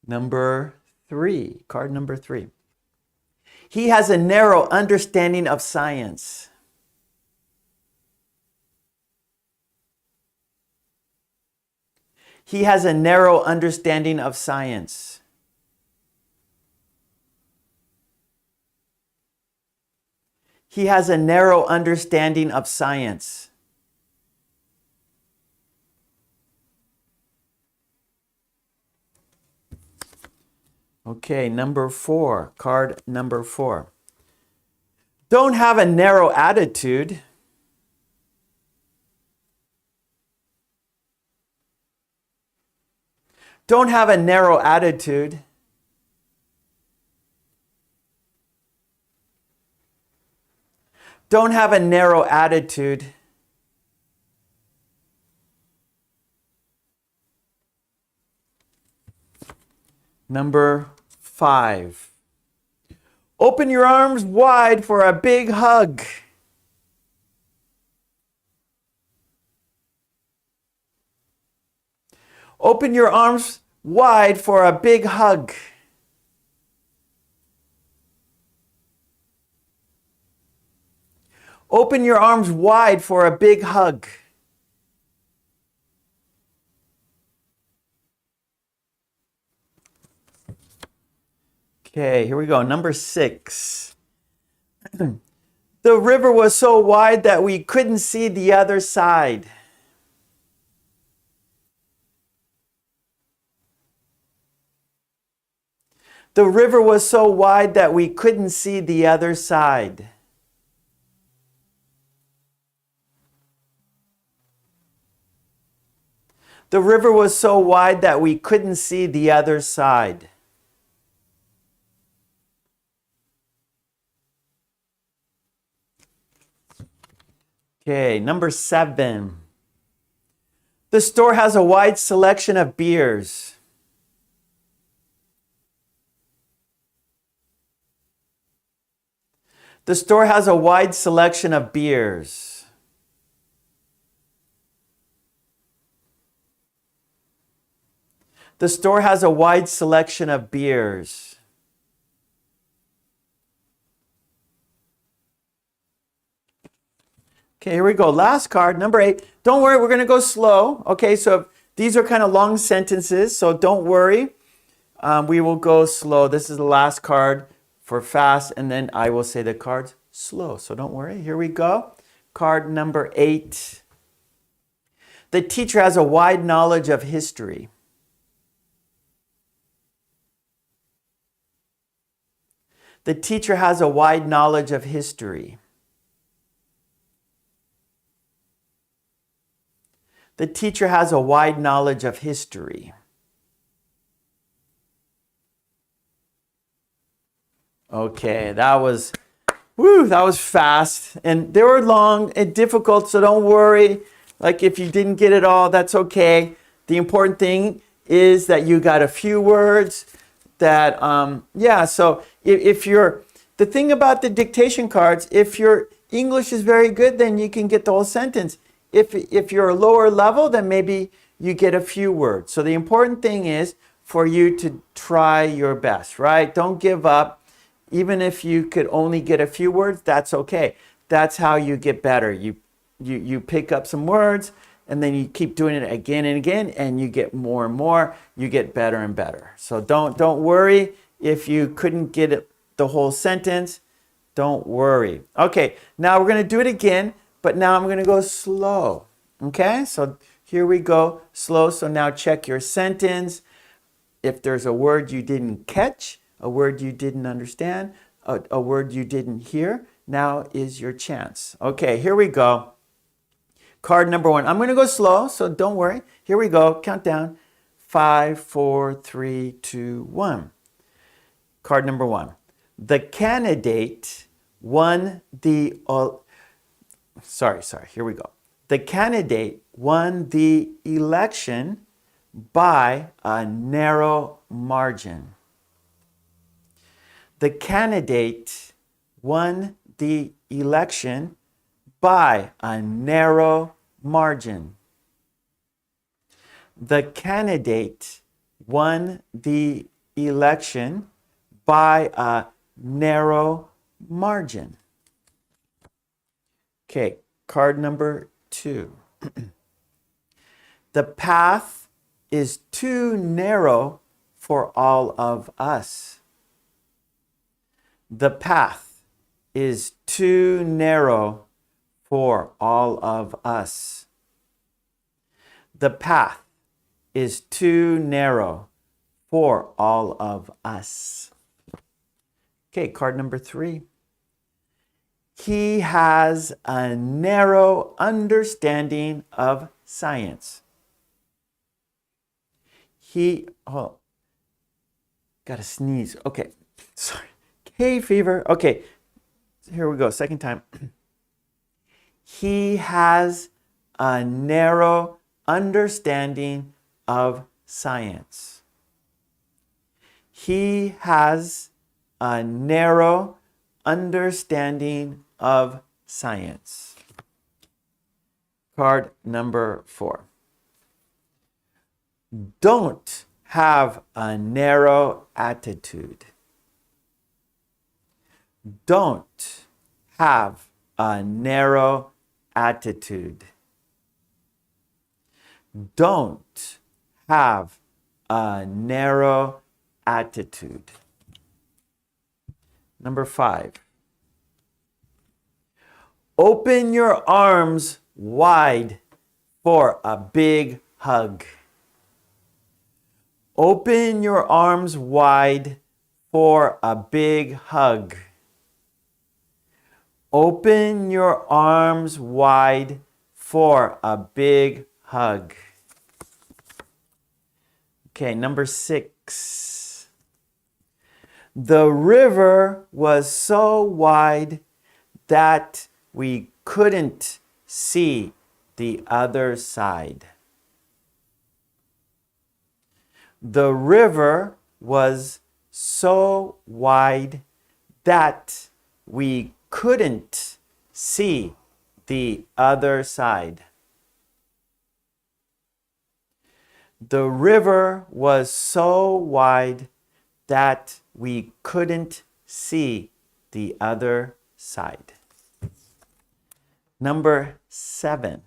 Number 3, card number 3. He has a narrow understanding of science. He has a narrow understanding of science. He has a narrow understanding of science. Okay, number 4, card number 4. Don't have a narrow attitude. Don't have a narrow attitude. Don't have a narrow attitude. Number 5. Open your arms wide for a big hug. Open your arms wide for a big hug. Open your arms wide for a big hug. Okay, here we go. Number 6. The river was so wide that we couldn't see the other side. The river was so wide that we couldn't see the other side. The river was so wide that we couldn't see the other side. Okay, number 7. The store has a wide selection of beers. The store has a wide selection of beers. The store has a wide selection of beers. Okay, here we go. Last card, number 8. Don't worry, we're going to go slow. Okay, so these are kind of long sentences, so don't worry. We will go slow. This is the last card for fast, and then I will say the cards slow. So don't worry. Here we go. Card number 8. The teacher has a wide knowledge of history. The teacher has a wide knowledge of history. The teacher has a wide knowledge of history. Okay, that was fast. And they were long and difficult, so don't worry. Like if you didn't get it all, that's okay. The important thing is that you got a few words that, so if you're, the thing about the dictation cards, if your English is very good, then you can get the whole sentence. If you're a lower level, then maybe you get a few words. So the important thing is for you to try your best, right? Don't give up. Even if you could only get a few words, that's okay. That's how you get better. You pick up some words, and then you keep doing it again and again, and you get more and more. You get better and better. So don't worry if you couldn't get it, the whole sentence. Don't worry. Okay, now we're going to do it again, but now I'm going to go slow. Okay, so here we go, slow. So now check your sentence. If there's a word you didn't catch, a word you didn't understand, a word you didn't hear, now is your chance. Okay, here we go. Card number 1. I'm going to go slow, so don't worry. Here we go. Countdown. 5, 4, 3, 2, 1. Card number 1. The candidate won the... Here we go. The candidate won the election by a narrow margin. The candidate won the election by a narrow margin. The candidate won the election by a narrow margin. Okay, card number 2. The path is too narrow for all of us. The path is too narrow for all of us. The path is too narrow for all of us. Okay, card number 3. He has a narrow understanding of science. Gotta sneeze. Okay, sorry. Hay fever. Okay, here we go. Second time. He has a narrow understanding of science. He has a narrow understanding of science. Card number 4. Don't have a narrow attitude. Don't have a narrow attitude. Don't have a narrow attitude. Number 5. Open your arms wide for a big hug. Open your arms wide for a big hug. Open your arms wide for a big hug. Okay, number 6. The river was so wide that we couldn't see the other side. The river was so wide that we couldn't see the other side. The river was so wide that we couldn't see the other side. Number 7.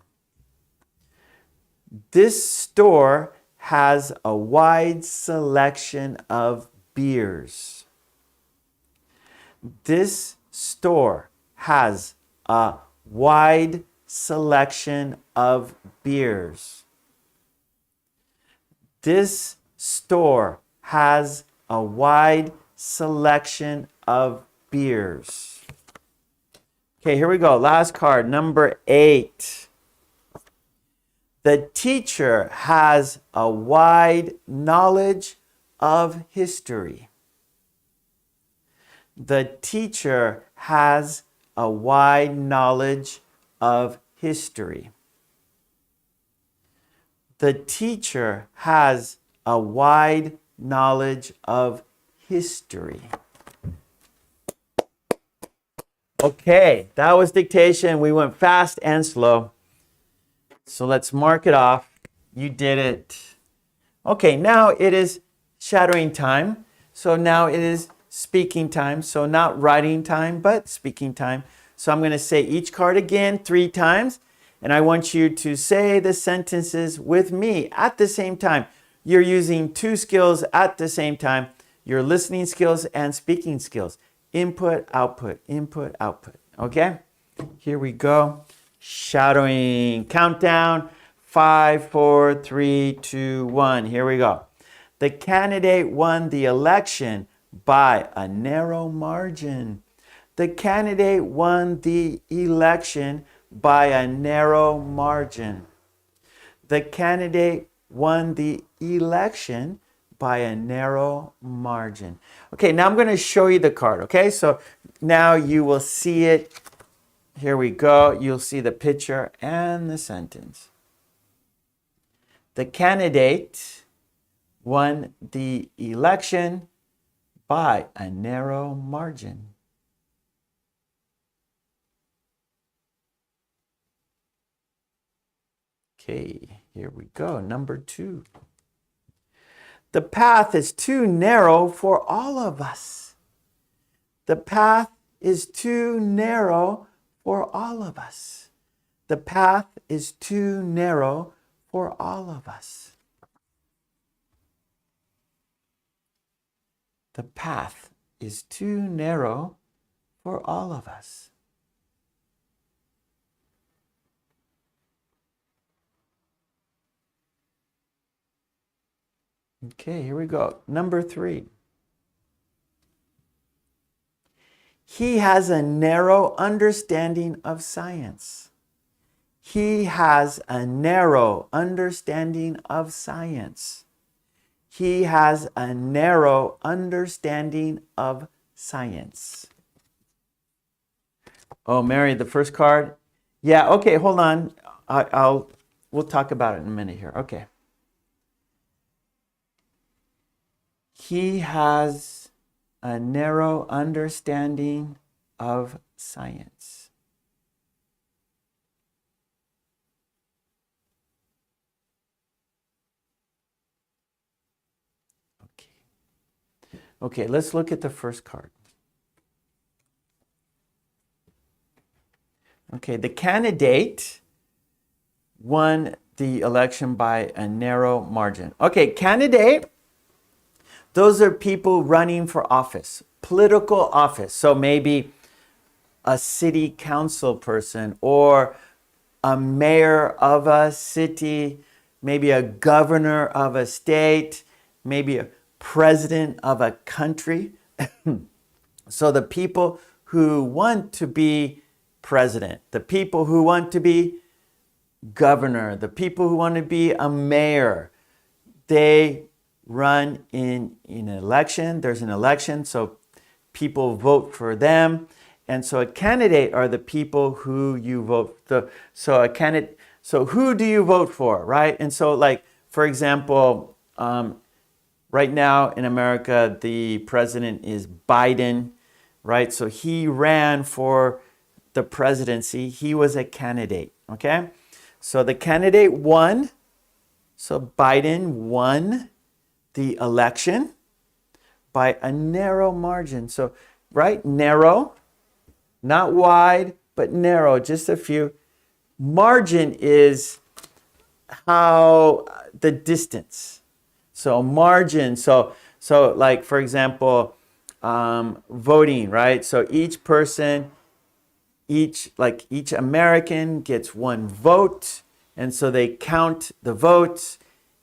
This store has a wide selection of beers. This store has a wide selection of beers. This store has a wide selection of beers. Okay, here we go. Last card, number 8. The teacher has a wide knowledge of history. The teacher has a wide knowledge of history. The teacher has a wide knowledge of history. Okay, that was dictation. We went fast and slow. So let's mark it off. You did it. Okay, now it is shadowing time. So now it is speaking time. So not writing time, but speaking time. So I'm going to say each card again 3 times. And I want you to say the sentences with me at the same time. You're using 2 skills at the same time. Your listening skills and speaking skills. Input, output, input, output. Okay? Here we go. Shadowing countdown. 5, 4, 3, 2, 1. Here we go. The candidate won the election by a narrow margin. The candidate won the election by a narrow margin. The candidate won the election by a narrow margin. Okay, now I'm going to show you the card, okay? So now you will see it. Here we go. You'll see the picture and the sentence. The candidate won the election by a narrow margin. Okay, here we go. Number 2. The path is too narrow for all of us. The path is too narrow for all of us. The path is too narrow for all of us. The path is too narrow for all of us. Okay, here we go. Number 3. He has a narrow understanding of science. He has a narrow understanding of science. He has a narrow understanding of science. Oh, Mary, the first card? Yeah, okay, hold on. We'll talk about it in a minute here. Okay. He has a narrow understanding of science. Okay, let's look at the first card. Okay, the candidate won the election by a narrow margin. Okay, candidate, those are people running for office, political office. So maybe a city council person or a mayor of a city, maybe a governor of a state, maybe a president of a country. So the people who want to be president, the people who want to be governor, the people who want to be a mayor, they run in an election. There's an election, so people vote for them. And so a candidate are the people who you vote. So who do you vote for, right? And so, like, for example, right now in America, the president is Biden, right? So he ran for the presidency. He was a candidate, okay? So the candidate won. So Biden won the election by a narrow margin. So, right, narrow, not wide, but narrow, just a few. Margin is how the distance. So margin, so like, for example, voting, right? So each person, each American gets one vote, and so they count the votes.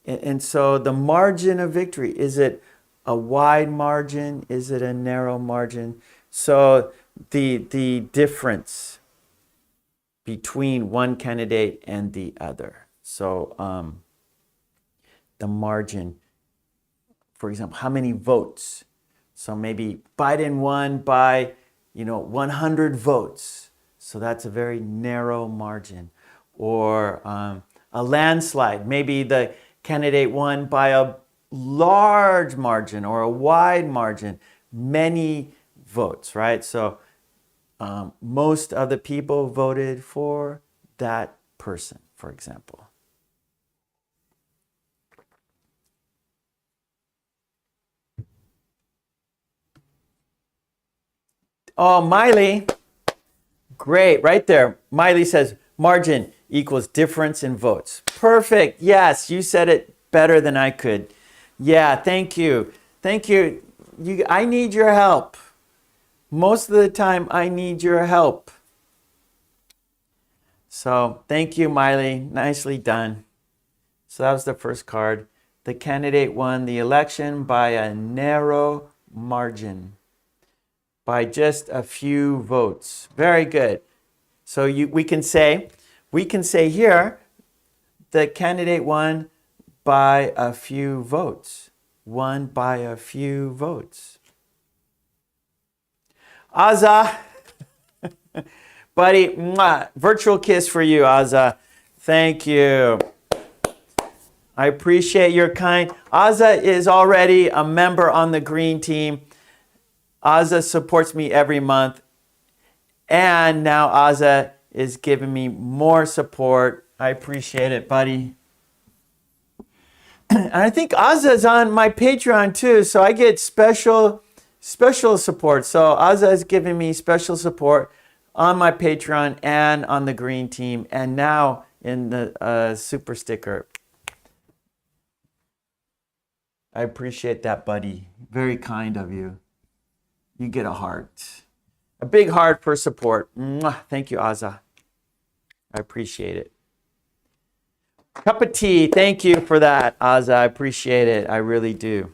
And so the margin of victory, is it a wide margin? Is it a narrow margin? So the difference between one candidate and the other. So the margin, for example, how many votes? So maybe Biden won by, 100 votes. So that's a very narrow margin. Or a landslide. Maybe the candidate won by a large margin or a wide margin, many votes, right? So most of the people voted for that person, for example. Oh, Miley, great, right there. Miley says margin equals difference in votes. Perfect. Yes, you said it better than I could. Yeah, thank you. Thank you. I need your help. Most of the time, I need your help. So thank you, Miley. Nicely done. So that was the first card. The candidate won the election by a narrow margin, by just a few votes. Very good. So we can say here, the candidate won by a few votes. Won by a few votes. Aza, buddy, mwah, virtual kiss for you, Aza. Thank you. I appreciate your kind. Aza is already a member on the green team. Aza supports me every month. And now Aza is giving me more support I appreciate it, buddy. And I think Azza's on my Patreon too, so I get special support. So Azza is giving me special support on my Patreon and on the green team, and now in the super sticker. I appreciate that, buddy. Very kind of you. You get a heart. A big heart for support. Mwah. Thank you, Azza. I appreciate it. Cup of tea. Thank you for that, Azza. I appreciate it. I really do.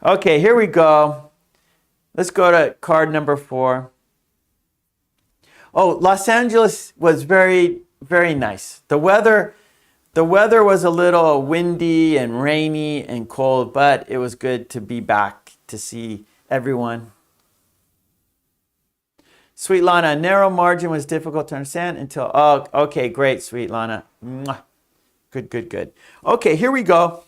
Okay, here we go. Let's go to card number 4. Oh, Los Angeles was very, very nice. The weather was a little windy and rainy and cold, but it was good to be back to see everyone. Sweet Lana, narrow margin was difficult to understand until, oh, okay, great, Sweet Lana. Mwah. Good, good, good. Okay, here we go.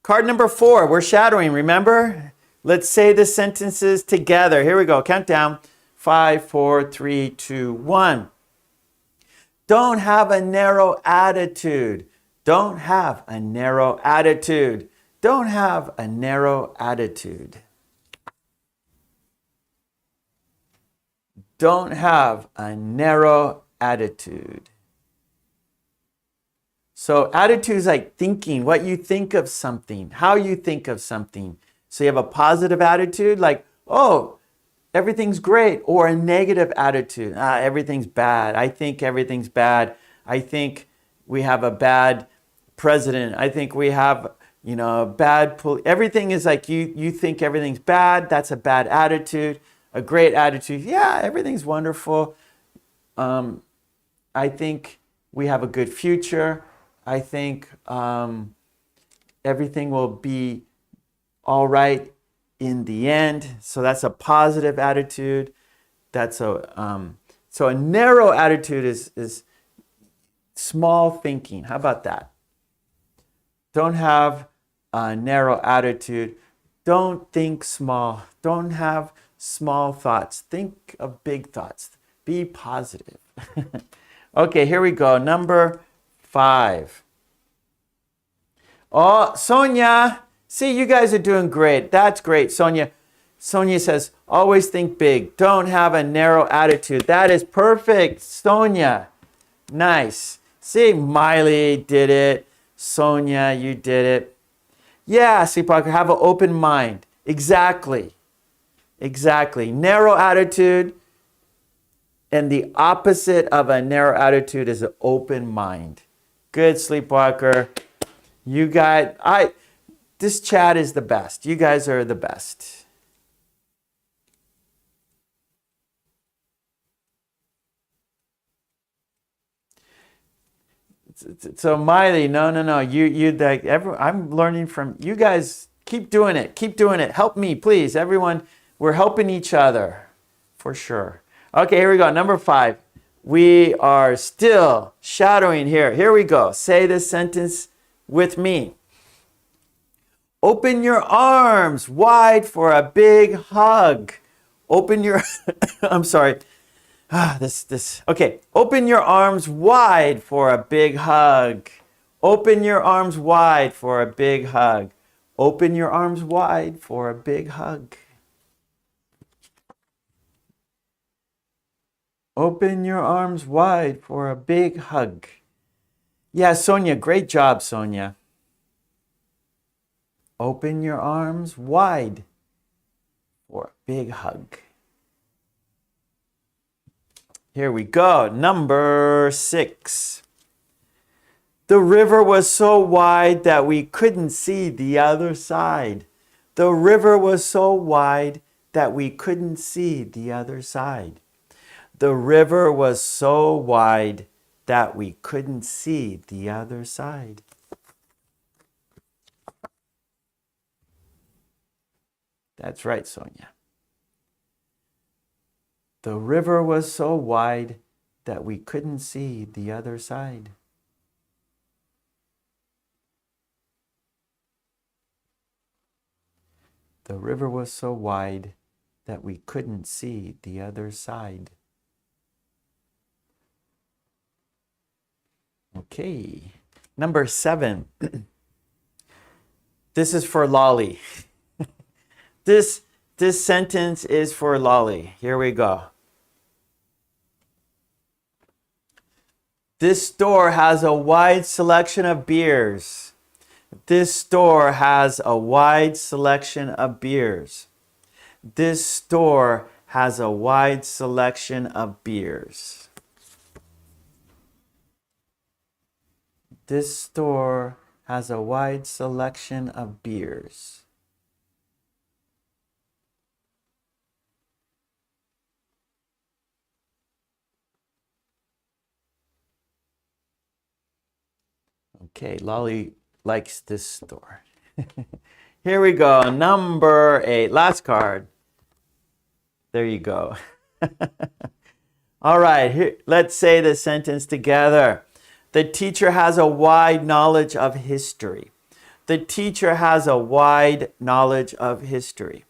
Card number 4, we're shadowing, remember? Let's say the sentences together. Here we go, count down. 5, 4, 3, 2, 1. Don't have a narrow attitude. Don't have a narrow attitude. Don't have a narrow attitude. Don't have a narrow attitude. So attitude is like thinking, what you think of something, how you think of something. So you have a positive attitude like, oh, everything's great, or a negative attitude. Everything's bad. I think everything's bad. I think we have a bad president. I think we have, everything is like you think everything's bad. That's a bad attitude. A great attitude. Yeah, everything's wonderful. I think we have a good future. I think everything will be all right in the end. So that's a positive attitude. That's so a narrow attitude is small thinking. How about that? Don't have a narrow attitude. Don't think small. Don't have small thoughts. Think of big thoughts. Be positive. Okay, here we go. Number 5. Oh, Sonia. See, you guys are doing great. That's great, Sonia. Sonia says, always think big. Don't have a narrow attitude. That is perfect, Sonia. Nice. See, Miley did it. Sonia, you did it. Yeah, Sleepwalker, have an open mind. Exactly. Exactly. Narrow attitude. And the opposite of a narrow attitude is an open mind. Good, Sleepwalker. You guys, this chat is the best. You guys are the best. So Miley, no. I'm learning from you guys. Keep doing it. Keep doing it. Help me, please. Everyone, we're helping each other for sure. Okay, here we go. Number 5. We are still shadowing here. Here we go. Say this sentence with me. Open your arms wide for a big hug. Open your, I'm sorry. Okay. Open your arms wide for a big hug. Open your arms wide for a big hug. Open your arms wide for a big hug. Open your arms wide for a big hug. Yeah, Sonia, great job, Sonia. Open your arms wide for a big hug. Here we go. Number 6. The river was so wide that we couldn't see the other side. The river was so wide that we couldn't see the other side. The river was so wide that we couldn't see the other side. That's right, Sonia. The river was so wide that we couldn't see the other side. The river was so wide that we couldn't see the other side. Okay. Number 7. This is for Lolly. This sentence is for Lolly. Here we go. This store has a wide selection of beers. This store has a wide selection of beers. This store has a wide selection of beers. This store has a wide selection of beers. Okay, Lolly likes this store. Here we go. Number 8. Last card. There you go. All right, here, let's say the sentence together. The teacher has a wide knowledge of history. The teacher has a wide knowledge of history.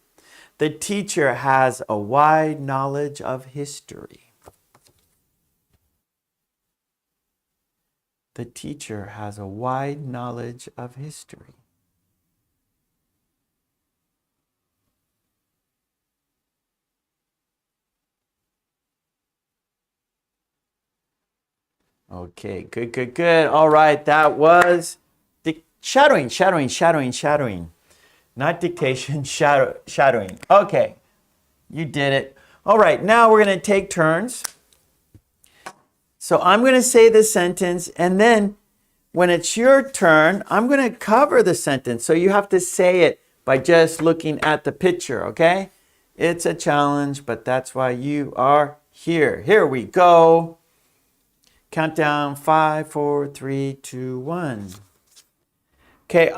The teacher has a wide knowledge of history. The teacher has a wide knowledge of history. Okay, good, good, good. All right, that was shadowing. Not dictation, shadowing. Okay, you did it. All right, now we're going to take turns. So I'm going to say the sentence, and then when it's your turn, I'm going to cover the sentence. So you have to say it by just looking at the picture, okay? It's a challenge, but that's why you are here. Here we go. Countdown 5, 4, 3, 2, 1. Okay,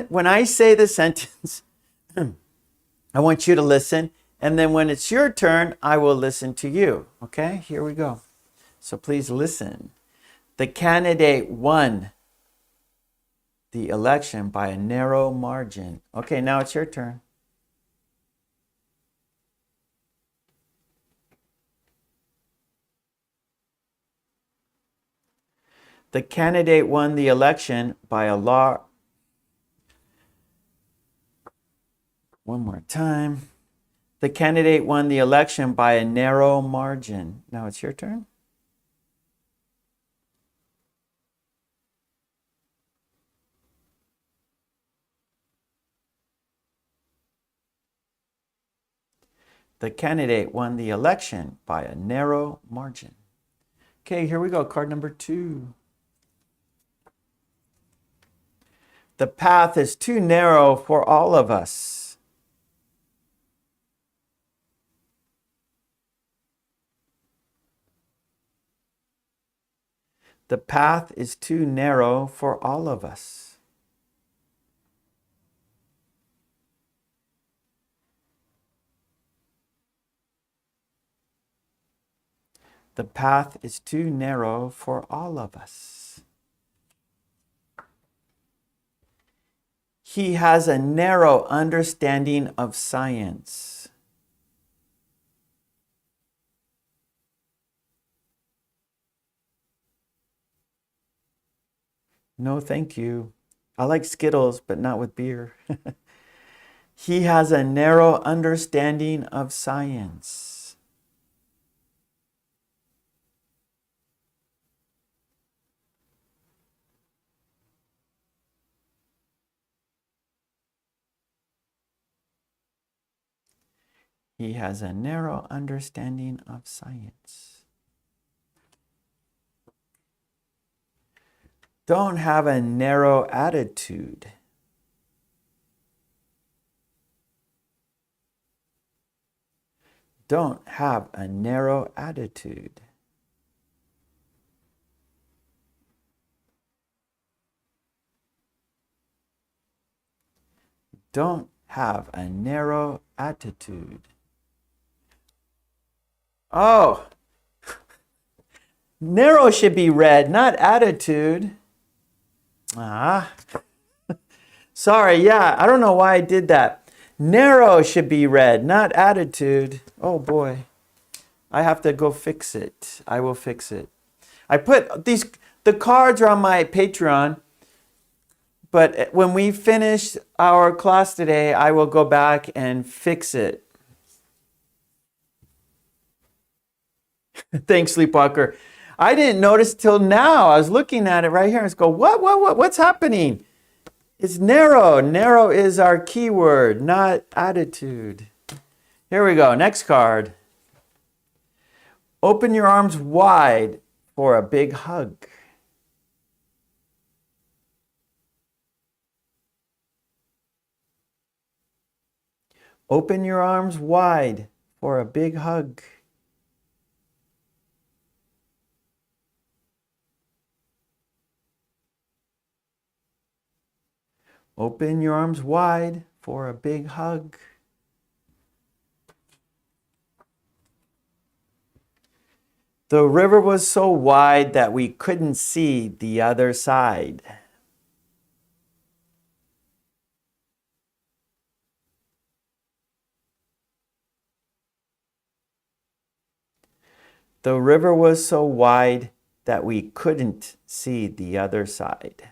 when I say the sentence, I want you to listen. And then when it's your turn, I will listen to you. Okay, here we go. So please listen. The candidate won the election by a narrow margin. Okay, now it's your turn. The candidate won the election by a large... One more time. The candidate won the election by a narrow margin. Now it's your turn. The candidate won the election by a narrow margin. Okay, here we go. Card number 2. The path is too narrow for all of us. The path is too narrow for all of us. The path is too narrow for all of us. He has a narrow understanding of science. No, thank you. I like Skittles, but not with beer. He has a narrow understanding of science. He has a narrow understanding of science. Don't have a narrow attitude. Don't have a narrow attitude. Don't have a narrow attitude. Oh, narrow should be read, not attitude. Sorry, yeah, I don't know why I did that. Narrow should be read, not attitude. Oh boy, I have to go fix it. I will fix it. I put The cards are on my Patreon. But when we finish our class today, I will go back and fix it. Thanks, Sleepwalker. I didn't notice till now. I was looking at it right here and I was go, what's happening? It's narrow. Narrow is our keyword, not attitude. Here we go. Next card. Open your arms wide for a big hug. Open your arms wide for a big hug. Open your arms wide for a big hug. The river was so wide that we couldn't see the other side. The river was so wide that we couldn't see the other side.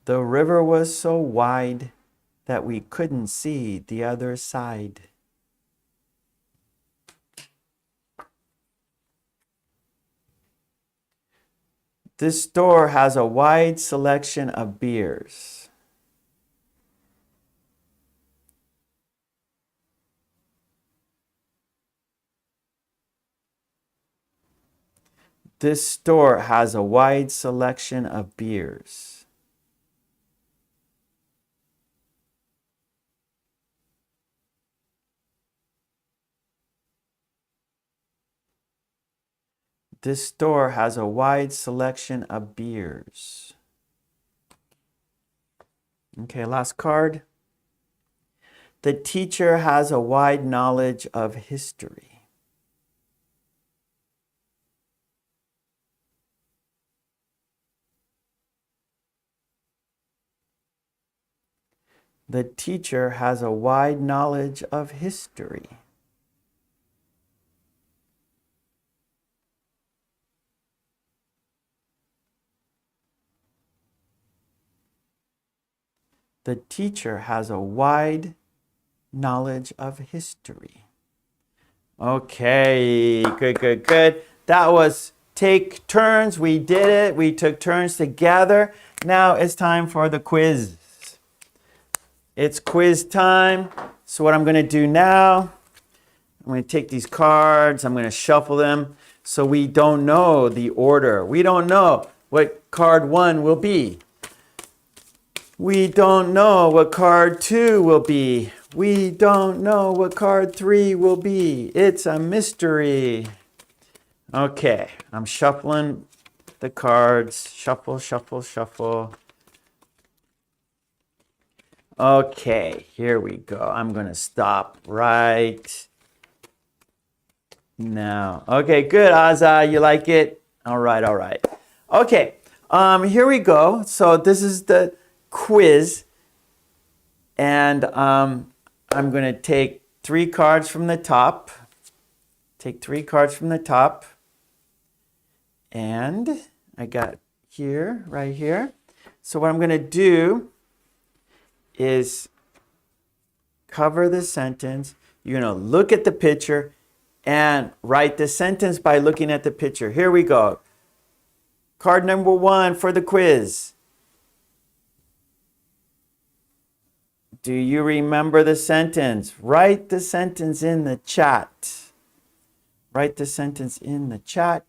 The river was so wide that we couldn't see the other side. This store has a wide selection of beers. This store has a wide selection of beers. This store has a wide selection of beers. Okay, last card. The teacher has a wide knowledge of history. The teacher has a wide knowledge of history. The teacher has a wide knowledge of history. Okay, good. That was take turns. We did it. We took turns together. Now it's time for the quiz. It's quiz time. So what I'm going to do now, I'm going to take these cards. I'm going to shuffle them so we don't know the order. We don't know what card 1 will be. We don't know what card 2 will be. We don't know what card 3 will be. It's a mystery. Okay, I'm shuffling the cards. Shuffle, shuffle, shuffle. Okay, here we go. I'm going to stop right now. Okay, good, Aza. You like it? All right. Okay, here we go. So this is the quiz. And I'm going to take 3 cards from the top. Take 3 cards from the top. And I got here, right here. So what I'm going to do is cover the sentence. You're going to look at the picture and write the sentence by looking at the picture. Here we go. Card number 1 for the quiz. Do you remember the sentence? Write the sentence in the chat. Write the sentence in the chat.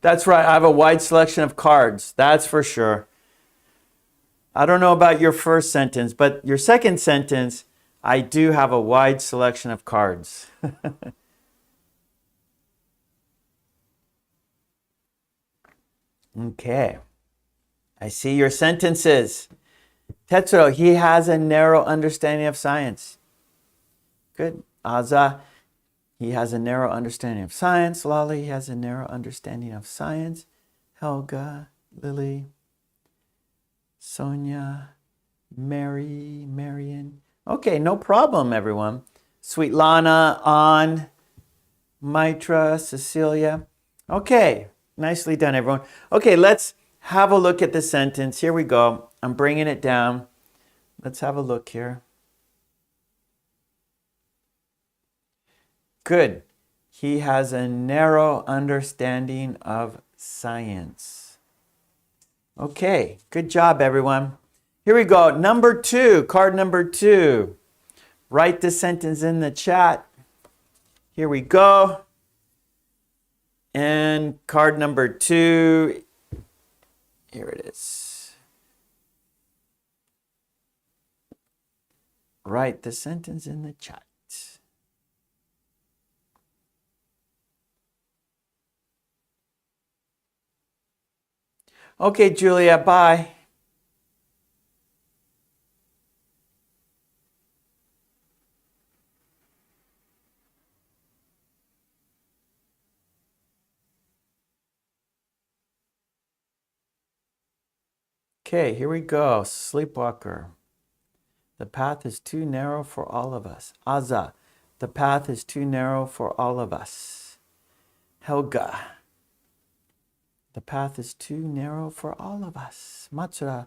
That's right. I have a wide selection of cards. That's for sure. I don't know about your first sentence, but your second sentence, I do have a wide selection of cards. Okay. I see your sentences. Tetsuro, he has a narrow understanding of science. Good. Aza, he has a narrow understanding of science. Lolly has a narrow understanding of science. Helga, Lily, Sonia, Mary, Marion. Okay, no problem, everyone. Sweet Lana, On, Mitra, Cecilia. Okay, nicely done, everyone. Okay, let's have a look at the sentence. Here we go. I'm bringing it down. Let's have a look here. Good. He has a narrow understanding of science. Okay, good job, everyone. Here we go. Number 2, card number 2. Write the sentence in the chat. Here we go. And card number 2, here it is. Write the sentence in the chat. Okay, Julia, bye. Okay, here we go. Sleepwalker. The path is too narrow for all of us. Aza. The path is too narrow for all of us. Helga. The path is too narrow for all of us. Matsura.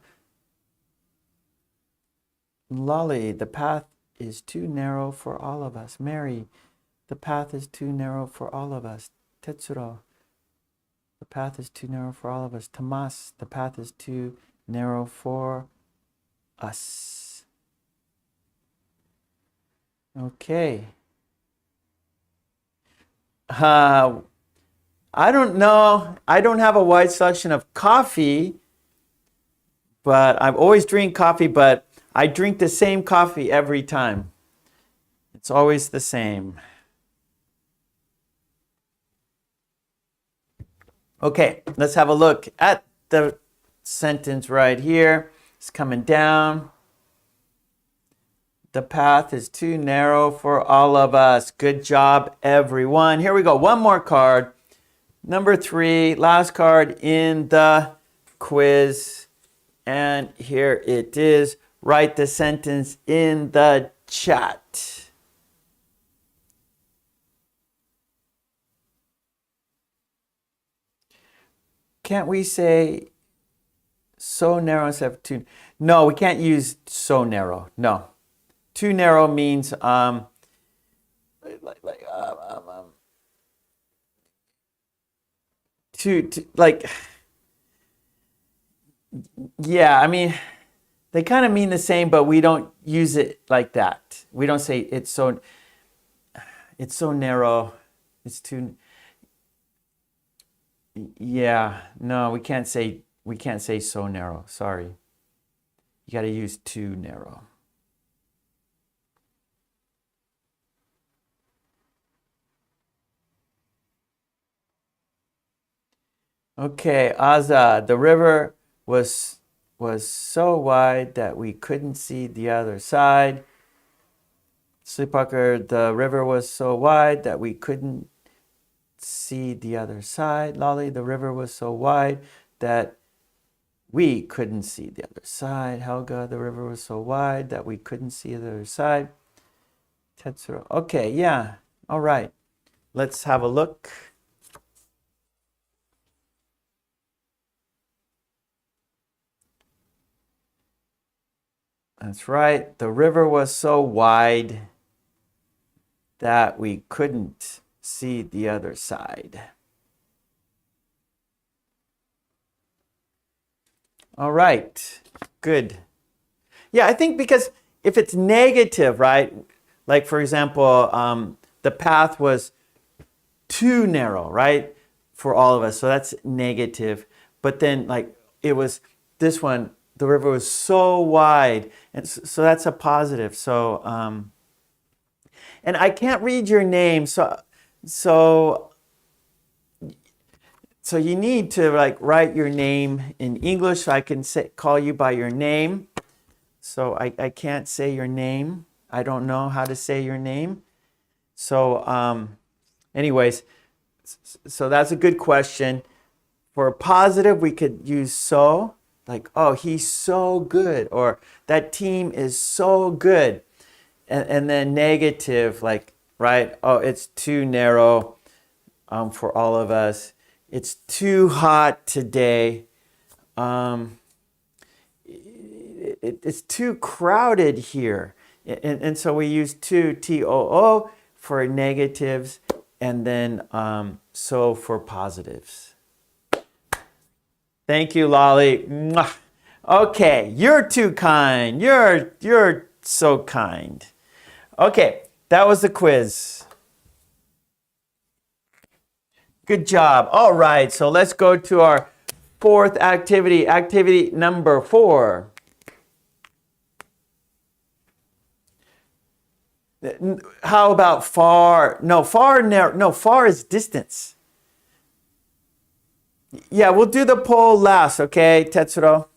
Lolly. The path is too narrow for all of us. Mary. The path is too narrow for all of us. Tetsuro. The path is too narrow for all of us. Tomas. The path is too narrow for us. Okay. I don't know. I don't have a wide selection of coffee, but I've always drink coffee, but I drink the same coffee every time. It's always the same. Okay, let's have a look at the sentence right here. It's coming down. The path is too narrow for all of us. Good job, everyone. Here we go. One more card. Number 3, last card in the quiz. And here it is. Write the sentence in the chat. Can't we say so narrow instead of too? No, we can't use so narrow. No. Too narrow means too like, yeah, I mean, they kind of mean the same, but we don't use it like that. We don't say it's so narrow. It's too, yeah, no, we can't say so narrow. Sorry. You got to use too narrow. Okay, Aza, the river was so wide that we couldn't see the other side. Sleepwalker, the river was so wide that we couldn't see the other side. Lolly, the river was so wide that we couldn't see the other side. Helga, the river was so wide that we couldn't see the other side. Tetsuro, okay, yeah, all right. Let's have a look. That's right. The river was so wide that we couldn't see the other side. All right. Good. Yeah, I think because if it's negative, right? Like, for example, the path was too narrow, right? For all of us. So that's negative. But then, like, it was this one, the river was so wide. And so that's a positive. So, and I can't read your name. So you need to like write your name in English so I can call you by your name. So I can't say your name. I don't know how to say your name. So, anyways, so that's a good question. For positive, we could use so, like, oh, he's so good, or that team is so good. And then negative, like, right, oh, it's too narrow for all of us. It's too hot today. It's too crowded here. And so we use too, T-O-O, for negatives, and then so for positives. Thank you, Lolly. Mwah. Okay, you're too kind. You're so kind. Okay, that was the quiz. Good job. All right, so let's go to our fourth activity, activity number 4. How about far? No, far, narrow. No, far is distance. Yeah, we'll do the poll last, okay, Tetsuro?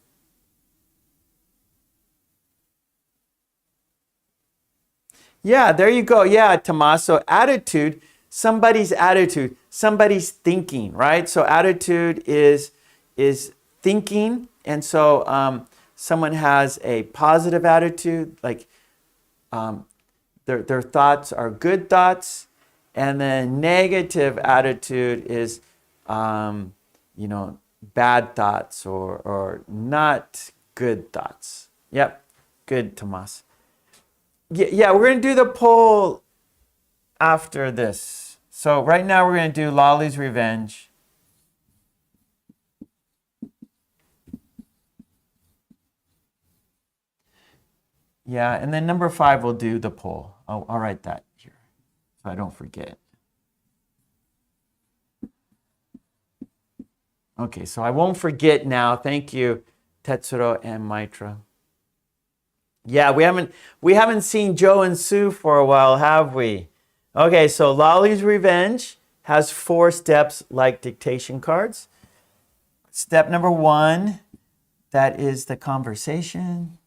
Yeah, there you go. Yeah, Tommaso. Attitude, somebody's attitude, somebody's thinking, right? So attitude is thinking, and so someone has a positive attitude, like their thoughts are good thoughts, and then negative attitude is bad thoughts or not good thoughts. Yep, good, Tomas. Yeah, we're going to do the poll after this. So right now we're going to do Lolly's Revenge. Yeah, and then number 5 we'll do the poll. I'll write that here so I don't forget. Okay, so I won't forget now. Thank you, Tetsuro and Maitra. Yeah, we haven't seen Joe and Sue for a while, have we? Okay, so Lolly's Revenge has 4 steps like dictation cards. Step number 1, that is the conversation.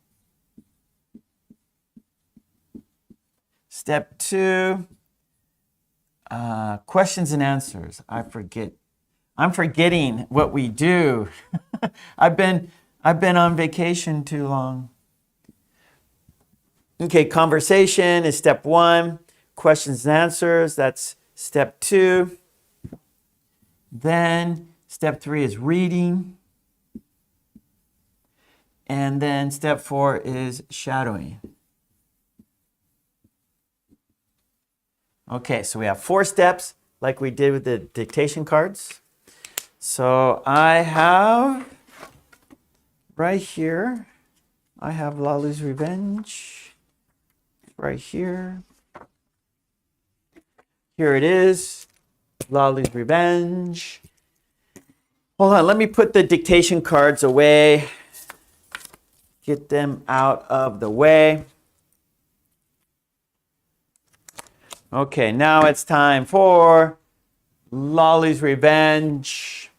Step 2, questions and answers. I'm forgetting what we do. I've been on vacation too long. Okay, conversation is step 1. Questions and answers, that's step 2. Then step 3 is reading. And then step 4 is shadowing. Okay, so we have 4 steps like we did with the dictation cards. So I have right here, I have Lolly's Revenge right here. Here it is, Lolly's Revenge. Hold on, let me put the dictation cards away. Get them out of the way. Okay, now it's time for Lolly's Revenge.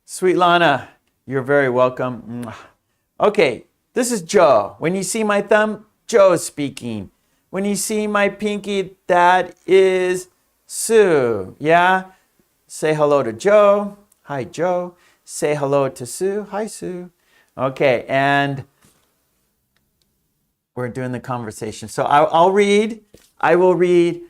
Sweet Lana, you're very welcome. Okay, this is Joe. When you see my thumb, Joe is speaking. When you see my pinky, that is Sue. Yeah? Say hello to Joe. Hi, Joe. Say hello to Sue. Hi, Sue. Okay, and we're doing the conversation. So I will read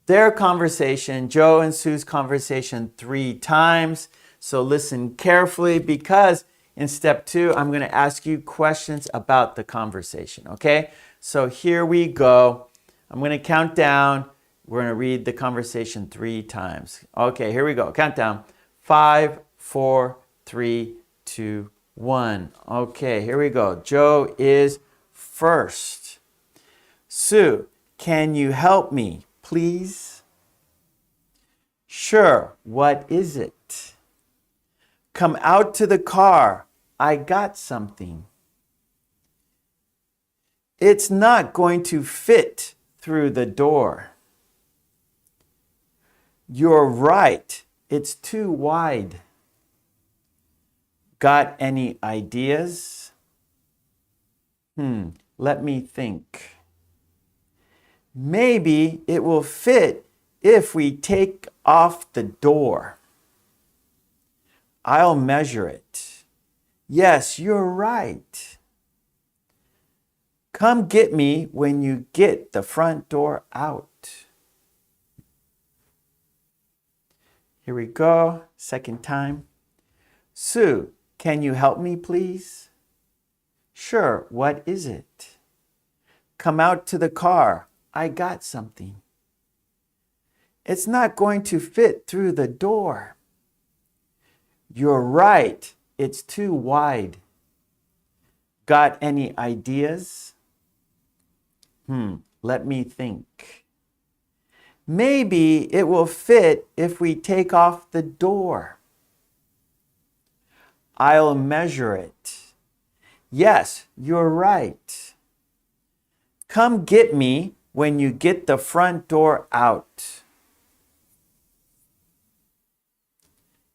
their conversation, Joe and Sue's conversation, 3 times. So listen carefully, because in step 2, I'm going to ask you questions about the conversation, okay? So here we go. I'm going to count down. We're going to read the conversation 3 times. Okay, here we go. Countdown. 5, 4, 3, 2, 1. Okay, here we go. Joe is first. Sue, can you help me, please? Sure. What is it? Come out to the car. I got something. It's not going to fit through the door. You're right. It's too wide. Got any ideas? Let me think. Maybe it will fit if we take off the door. I'll measure it. Yes, you're right. Come get me when you get the front door out. Here we go, second time. Sue, can you help me, please? Sure, what is it? Come out to the car. I got something. It's not going to fit through the door. You're right, it's too wide. Got any ideas? Let me think. Maybe it will fit if we take off the door. I'll measure it. Yes, you're right. Come get me when you get the front door out.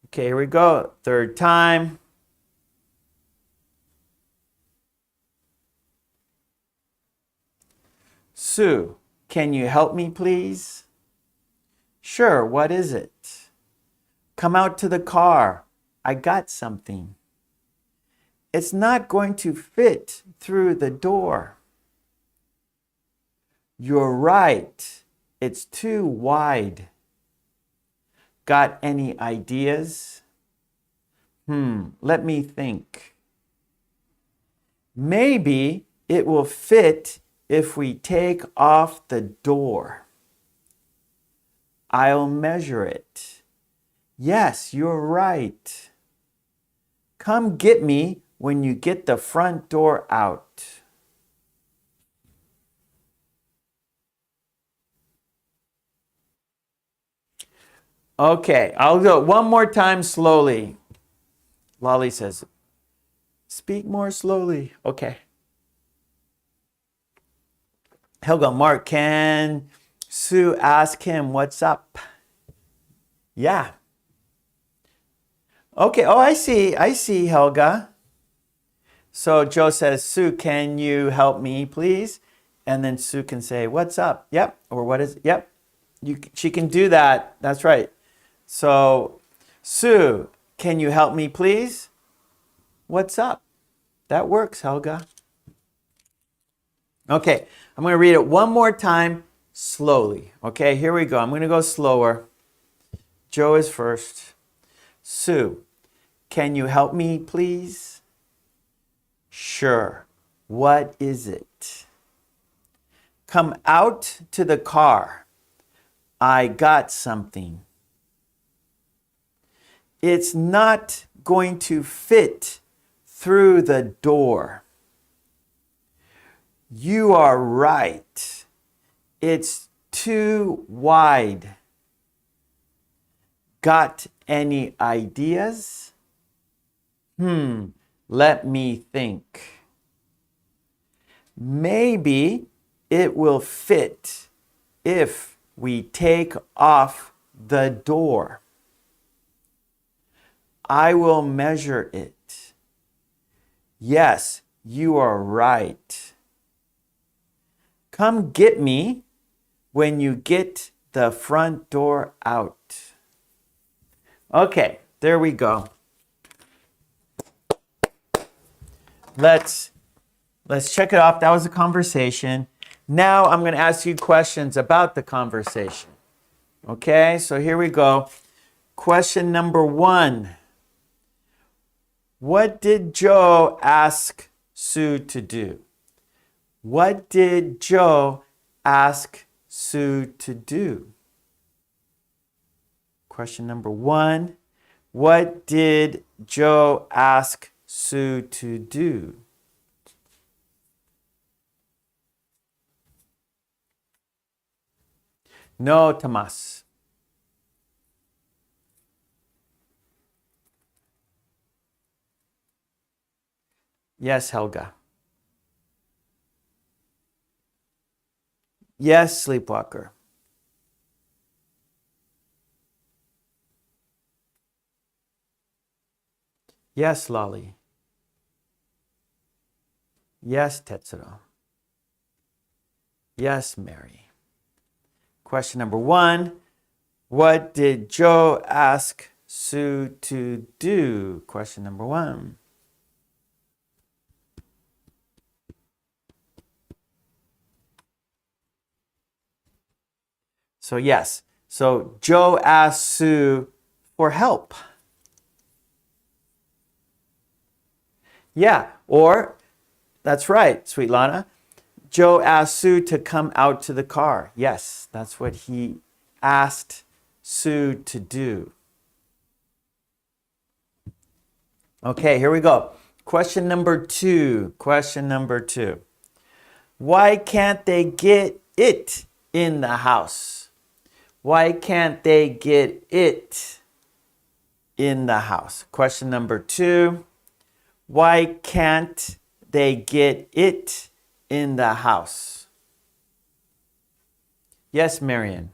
Okay, here we go. Third time. Sue, can you help me, please? Sure, what is it? Come out to the car. I got something. It's not going to fit through the door. You're right. It's too wide. Got any ideas? Let me think. Maybe it will fit if we take off the door. I'll measure it. Yes, you're right. Come get me when you get the front door out. Okay, I'll go one more time slowly. Lolly says, speak more slowly. Okay. Helga, Mark, can Sue ask him what's up? Yeah. Okay, oh, I see, Helga. So Joe says, Sue, can you help me, please? And then Sue can say, what's up? Yep. Or what is, yep. She can do that. That's right. So, Sue, can you help me, please? What's up? That works, Helga. Okay, I'm going to read it one more time slowly. Okay, here we go. I'm going to go slower. Joe is first. Sue, can you help me, please? Sure. What is it? Come out to the car. I got something. It's not going to fit through the door. You are right. It's too wide. Got any ideas? Let me think. Maybe it will fit if we take off the door. I will measure it. Yes, you are right. Come get me when you get the front door out. Okay, there we go. Let's check it off. That was a conversation. Now I'm going to ask you questions about the conversation. Okay, so here we go. Question number 1. What did Joe ask Sue to do? What did Joe ask Sue to do? Question number 1. What did Joe ask Sue to do? No, Tomas. Yes, Helga. Yes, Sleepwalker. Yes, Lolly. Yes, Tetsuro. Yes, Mary. Question number 1. What did Joe ask Sue to do? Question number 1. So yes. So Joe asked Sue for help. Yeah, or that's right, sweet Lana. Joe asked Sue to come out to the car. Yes, that's what he asked Sue to do. Okay, here we go. Question number 2. Question number 2. Why can't they get it in the house? Why can't they get it in the house? Question number 2. Why can't they get it in the house? Yes, Marion.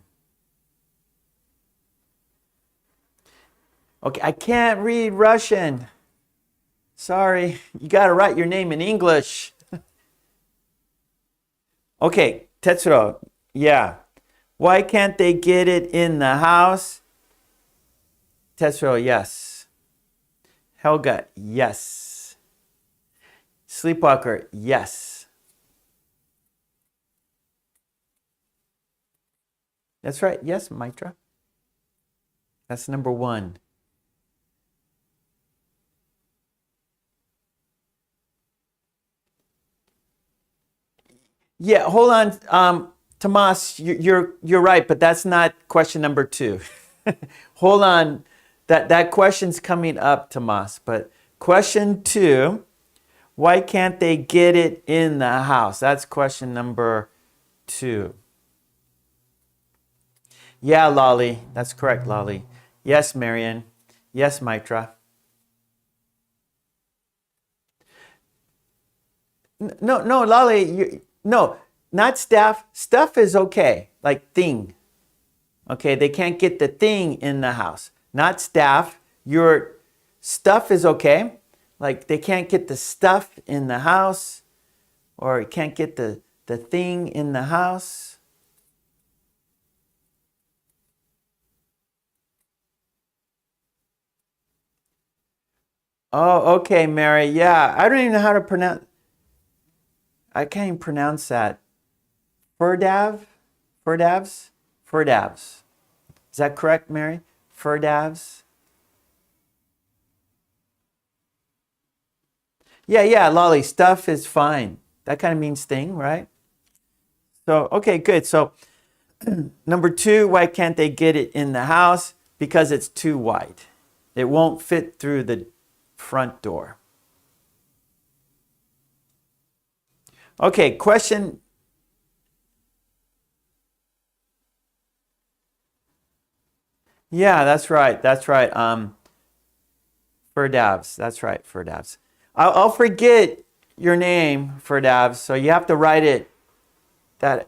Okay, I can't read Russian. Sorry, you got to write your name in English. Okay, Tetsuro, yeah. Why can't they get it in the house? Tetsuro, yes. Helga, yes. Sleepwalker, yes. That's right, yes, Mitra. That's number 1. Yeah, hold on, Tomas, you're right, but that's not question number 2. Hold on, that question's coming up, Tomas. But question 2, why can't they get it in the house? That's question number 2. Yeah, Lolly, that's correct, Lolly. Yes, Marion. Yes, Mitra. No, Lolly, no, not staff. Stuff is okay, like thing. Okay, they can't get the thing in the house. Not staff. Your stuff is okay. Like they can't get the stuff in the house, or you can't get the thing in the house. Oh, okay, Mary. Yeah, I don't even know how to pronounce. I can't even pronounce that. Furdavs? Furdavs. Is that correct, Mary? Furdavs? Yeah, Lolly. Stuff is fine. That kind of means thing, right? So, okay, good. So, number 2, why can't they get it in the house? Because it's too wide. It won't fit through the front door. Okay, question. Yeah, that's right. That's right. Furdavs. That's right, Furdavs. I'll forget your name, Furdavs. So you have to write it. That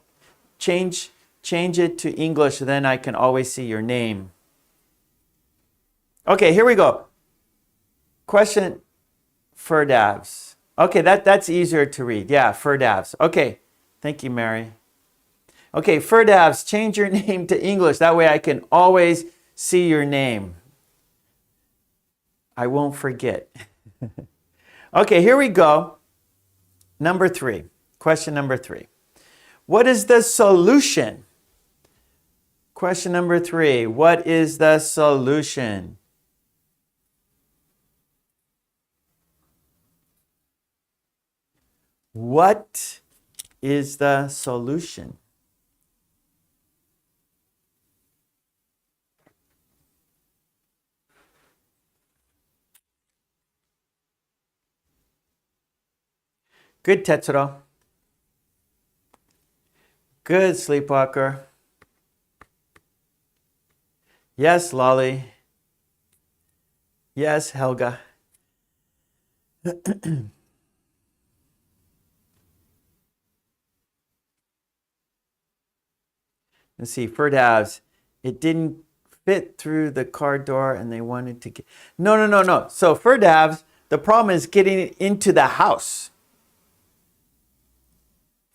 change it to English, then I can always see your name. Okay, here we go. Question. Furdavs. Okay, that's easier to read. Yeah, Furdavs. Okay, thank you, Mary. Okay, Furdavs, change your name to English. That way I can always see your name. I won't forget. Okay, here we go. Number 3. Question number 3. What is the solution? Question number 3. What is the solution? What is the solution? Good, Tetsuro. Good, Sleepwalker. Yes, Lolly. Yes, Helga. Let's see, Furdavs. It didn't fit through the car door and they wanted to get... No. So Ferdavs, the problem is getting into the house.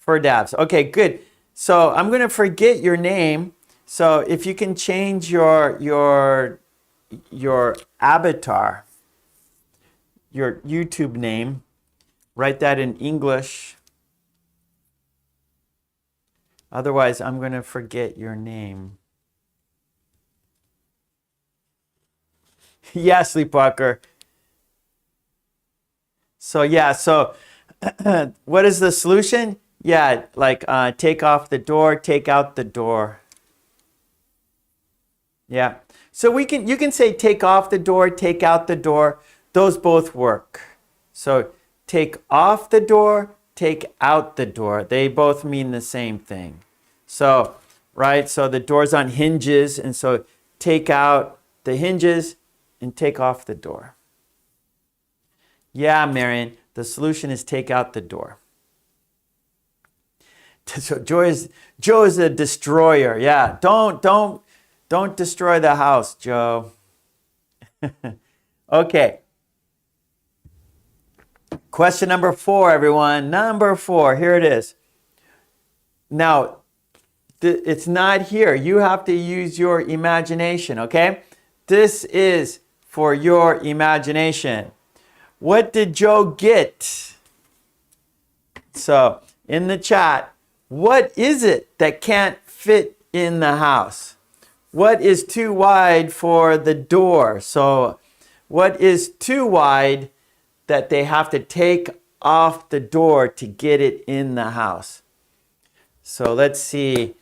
Ferdavs. Okay, good. So I'm going to forget your name. So if you can change your avatar, your YouTube name, write that in English. Otherwise, I'm going to forget your name. Yeah, Sleepwalker. So what is the solution? Yeah, like take off the door, take out the door. Yeah. So you can say take off the door, take out the door. Those both work. So take off the door, take out the door. They both mean the same thing. So, right? So the door's on hinges, and so take out the hinges and take off the door. Yeah, Marion, the solution is take out the door. So Joe is a destroyer. Yeah, don't destroy the house, Joe. Okay. Question number 4, everyone. Number 4. Here it is. Now, it's not here. You have to use your imagination, okay? This is for your imagination. What did Joe get? So, in the chat, what is it that can't fit in the house? What is too wide for the door? So, what is too wide that they have to take off the door to get it in the house? So, let's see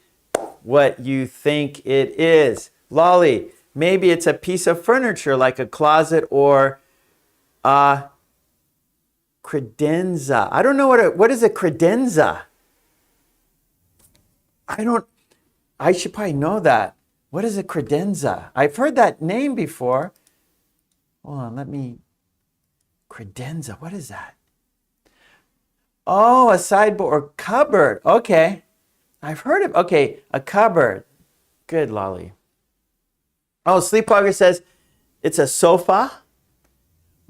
what you think it is. Lolly, maybe it's a piece of furniture like a closet or a credenza. I don't know what is a credenza? I should probably know that. What is a credenza? I've heard that name before. Hold on, credenza, what is that? Oh, a sideboard or cupboard. Okay. I've heard of, okay, a cupboard. Good, Lolly. Oh, Sleepwalker says it's a sofa.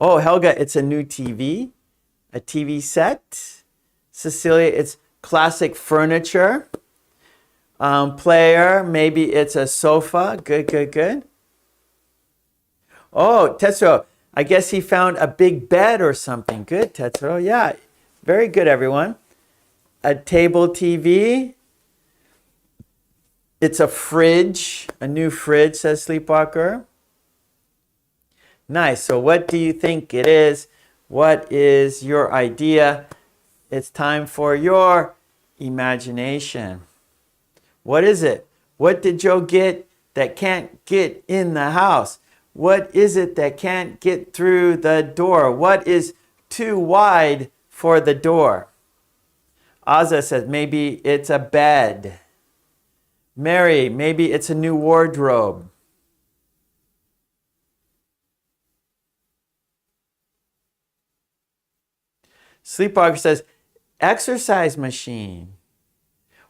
Oh, Helga, it's a new TV, a TV set. Cecilia, it's classic furniture. Player, maybe it's a sofa. Good. Oh, Tetsuo, I guess he found a big bed or something. Good, Tetsuo. Yeah, very good, everyone. A table TV. It's a fridge, a new fridge, says Sleepwalker. Nice. So what do you think it is? What is your idea? It's time for your imagination. What is it? What did Joe get that can't get in the house? What is it that can't get through the door? What is too wide for the door? Aza says maybe it's a bed. Mary, maybe it's a new wardrobe. Sleepwalker says exercise machine.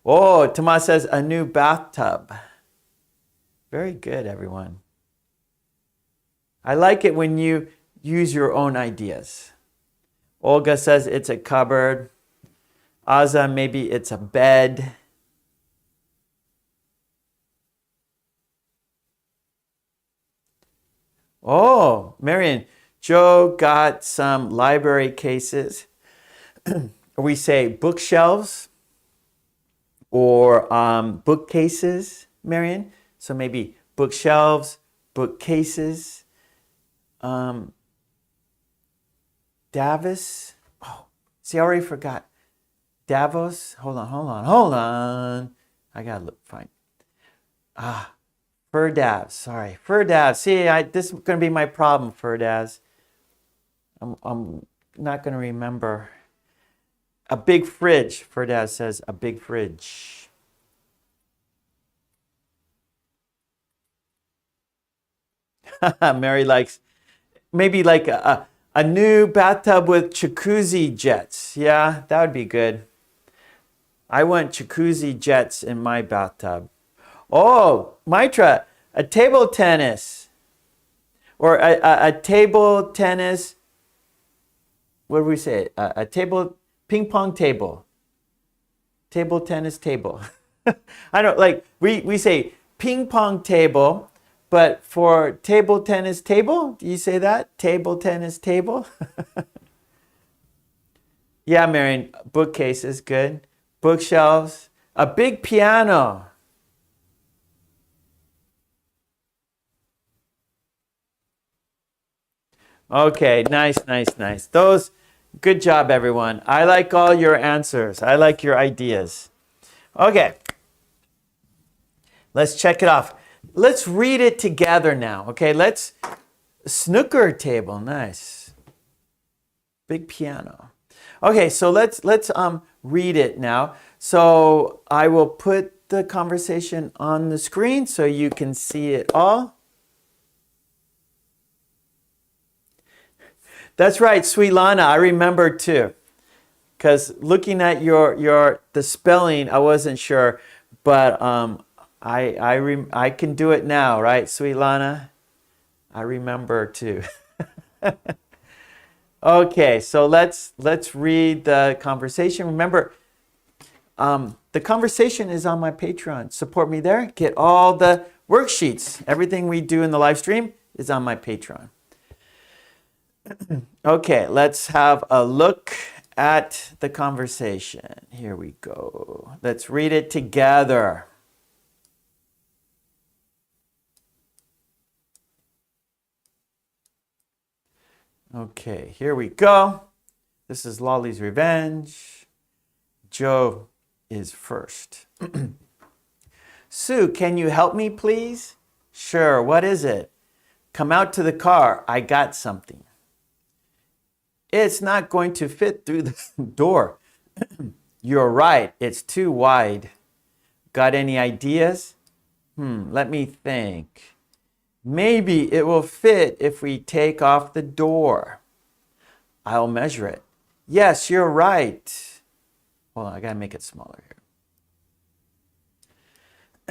Oh, Tomas says a new bathtub. Very good, everyone. I like it when you use your own ideas. Olga says it's a cupboard. Aza, maybe it's a bed. Oh, Marion, Joe got some library cases. We say bookshelves or bookcases, Marion. So maybe bookshelves, bookcases. Davos. Oh, see, I already forgot. Davos. Hold on. I gotta look fine. Ferdavs. Sorry, Ferdavs. See, this is gonna be my problem, Ferdavs. I'm not gonna remember. A big fridge. Ferdavs says a big fridge. Mary likes maybe like a new bathtub with jacuzzi jets. Yeah, that would be good. I want jacuzzi jets in my bathtub. Oh, Mitra, A table tennis. Or a table tennis. What do we say? A table, ping pong table. Table tennis table. I don't like, we say ping pong table, but for table tennis table, do you say that? Table tennis table? Yeah, Marion, bookcase is good. Bookshelves. A big piano. Okay, nice, nice, nice. Those, good job, everyone. I like all your answers. I like your ideas. Okay, let's check it off. Let's read it together now. Okay, let's, snooker table, nice. Big piano. Okay, so let's read it now. So I will put the conversation on the screen so you can see it all. That's right, Sweet Lana, I remember too. Because looking at the spelling, I wasn't sure, but I can do it now, right, Sweet Lana? I remember too. Okay, so let's read the conversation. Remember, the conversation is on my Patreon. Support me there. Get all the worksheets. Everything we do in the live stream is on my Patreon. Okay, let's have a look at the conversation. Here we go. Let's read it together. Okay, here we go. This is Lolly's Revenge. Joe is first. Sue, can you help me, please? Sure, what is it? Come out to the car. I got something. It's not going to fit through the door. You're right, it's too wide. Got any ideas? Let me think. Maybe it will fit if we take off the door. I'll measure it. Yes, you're right. Hold on, I gotta make it smaller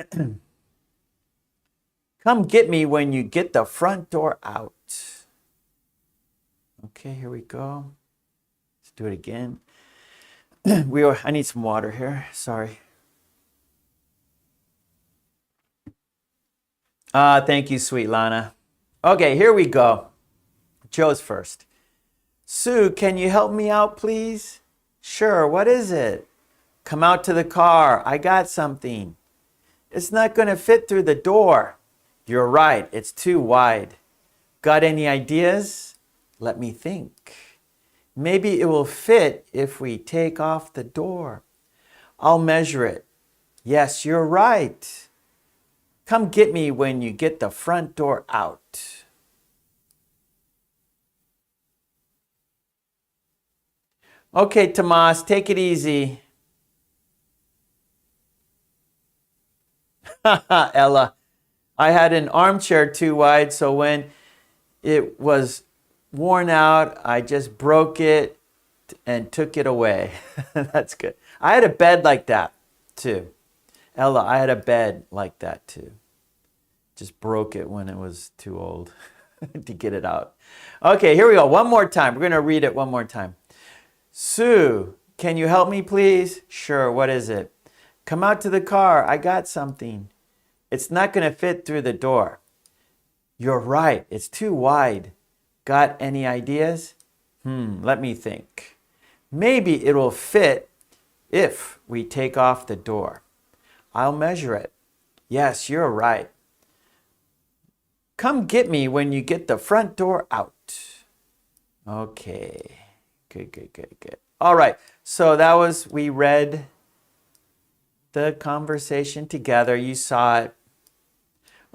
here. Come get me when you get the front door out. Okay, here we go. Let's do it again. I need some water here. Sorry. Thank you, Sweet Lana. Okay, here we go. Joe's first. Sue, can you help me out, please? Sure, what is it? Come out to the car. I got something. It's not going to fit through the door. You're right, it's too wide. Got any ideas? Let me think. Maybe it will fit if we take off the door. I'll measure it. Yes, you're right. Come get me when you get the front door out. Okay, Tomas, take it easy. Ella, I had an armchair too wide, so when it was worn out, I just broke it and took it away. That's good. I had a bed like that too. Ella, I had a bed like that too. Just broke it when it was too old to get it out. Okay, here we go. One more time. We're going to read it one more time. Sue, can you help me, please? Sure, what is it? Come out to the car. I got something. It's not going to fit through the door. You're right. It's too wide. Got any ideas? Let me think. Maybe it will fit if we take off the door. I'll measure it. Yes, you're right. Come get me when you get the front door out. Okay. Good. All right. So we read the conversation together. You saw it.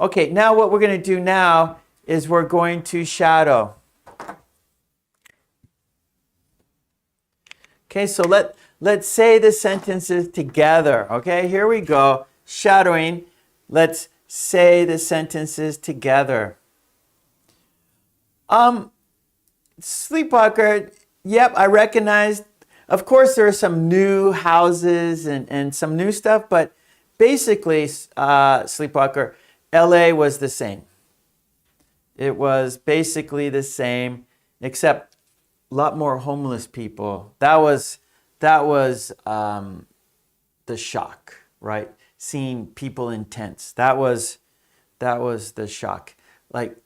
Okay, now what we're going to do now is we're going to shadow. Okay, so let's say the sentences together. Okay, here we go. Shadowing. Let's say the sentences together. Sleepwalker, yep, I recognized. Of course, there are some new houses and some new stuff, but basically, Sleepwalker, LA was the same. It was basically the same, except a lot more homeless people. That was the shock, right? Seeing people in tents. That was the shock. Like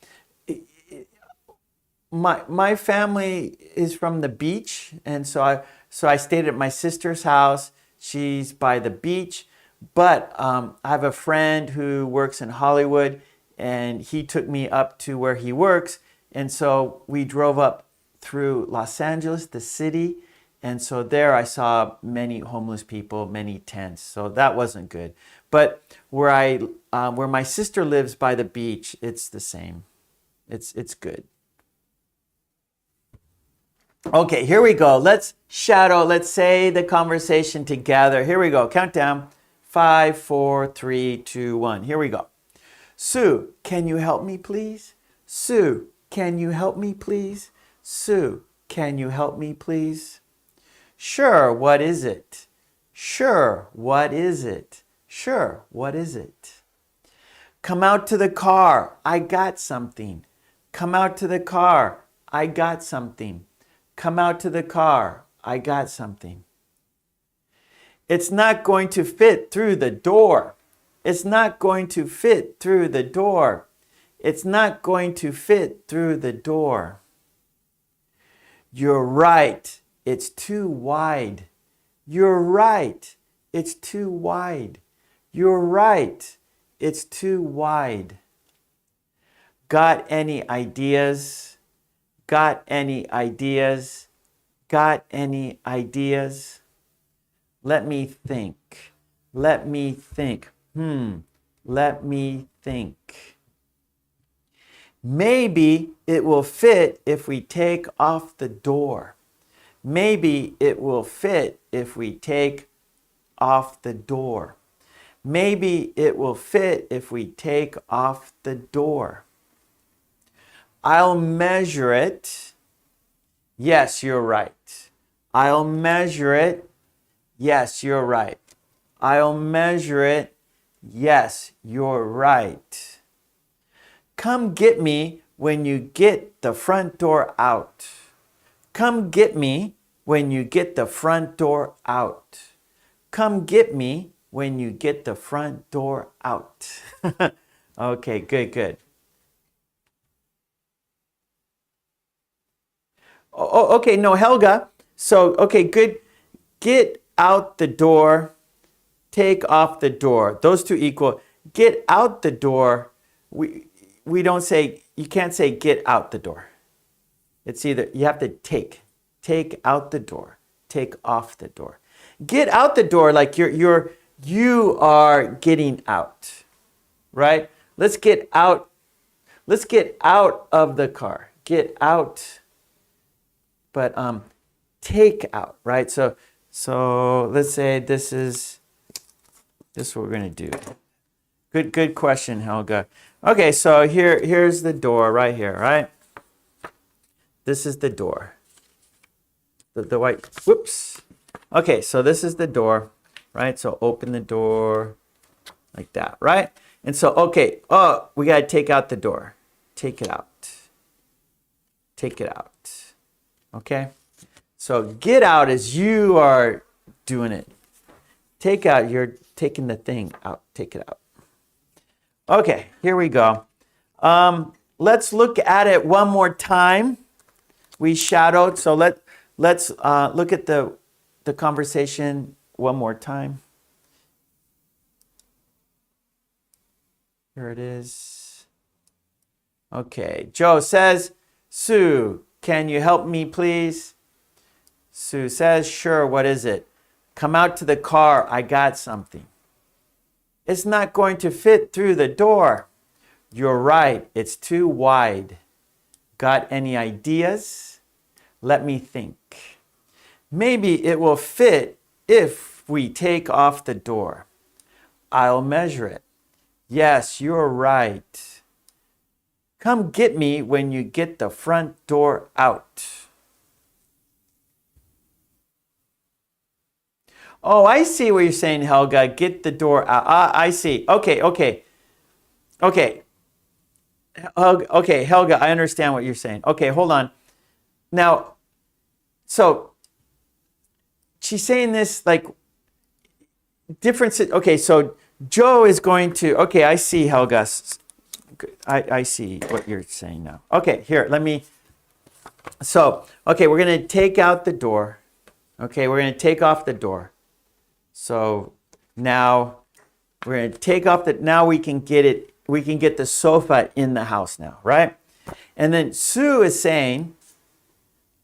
my family is from the beach, and so I stayed at my sister's house. She's by the beach, but I have a friend who works in Hollywood, and he took me up to where he works, and so we drove up through Los Angeles, the city, and so there I saw many homeless people, many tents. So that wasn't good. But where my sister lives by the beach, it's the same. It's good. Okay, here we go. Let's say the conversation together. Here we go. Countdown. 5, 4, 3, 2, 1. Here we go. Sue, can you help me, please? Sue, can you help me, please? Sue, can you help me, please? Sure, what is it? Sure, what is it? Sure, what is it? Come out to the car. I got something. Come out to the car. I got something. Come out to the car. I got something. It's not going to fit through the door. It's not going to fit through the door. It's not going to fit through the door. You're right. It's too wide. You're right. It's too wide. You're right. It's too wide. Got any ideas? Got any ideas? Got any ideas? Let me think. Let me think. Let me think. Maybe it will fit if we take off the door. Maybe it will fit if we take off the door. Maybe it will fit if we take off the door. I'll measure it. Yes, you're right. I'll measure it. Yes, you're right. I'll measure it. Yes, you're right. Come get me when you get the front door out. Come get me when you get the front door out. Come get me when you get the front door out. Okay, good. Oh, okay, no, Helga. So, okay, good. Get out the door. Take off the door. Those two equal. Get out the door. We don't say, you can't say get out the door. It's either, you have to take out the door, take off the door. Get out the door like you are getting out, right? Let's get out of the car. Get out, but take out, right? So let's say this is what we're gonna do. Good question, Helga. Okay, so here's the door right here, right? This is the door. The white, whoops. Okay, so this is the door, right? So open the door like that, right? And so, okay, we gotta take out the door. Take it out. Take it out. Okay? So get out is you are doing it. Take out, you're taking the thing out. Take it out. Okay, here we go. Let's look at it one more time. We shadowed, so let's look at the conversation one more time. Here it is. Okay, Joe says, Sue, can you help me, please? Sue says, sure, what is it? Come out to the car, I got something. It's not going to fit through the door. You're right, it's too wide. Got any ideas? Let me think. Maybe it will fit if we take off the door. I'll measure it. Yes, you're right. Come get me when you get the front door out. Oh, I see what you're saying, Helga. Get the door out. I see. Okay. Okay. Okay, Helga, I understand what you're saying. Okay, hold on. Now, so she's saying this like different. Okay, so Joe is going to. Okay, I see, Helga. I see what you're saying now. Okay, here, let me. So, okay, we're going to take out the door. Okay, we're going to take off the door. So now we're going to take off the. Now we can get it. We can get the sofa in the house now, right? And then Sue is saying,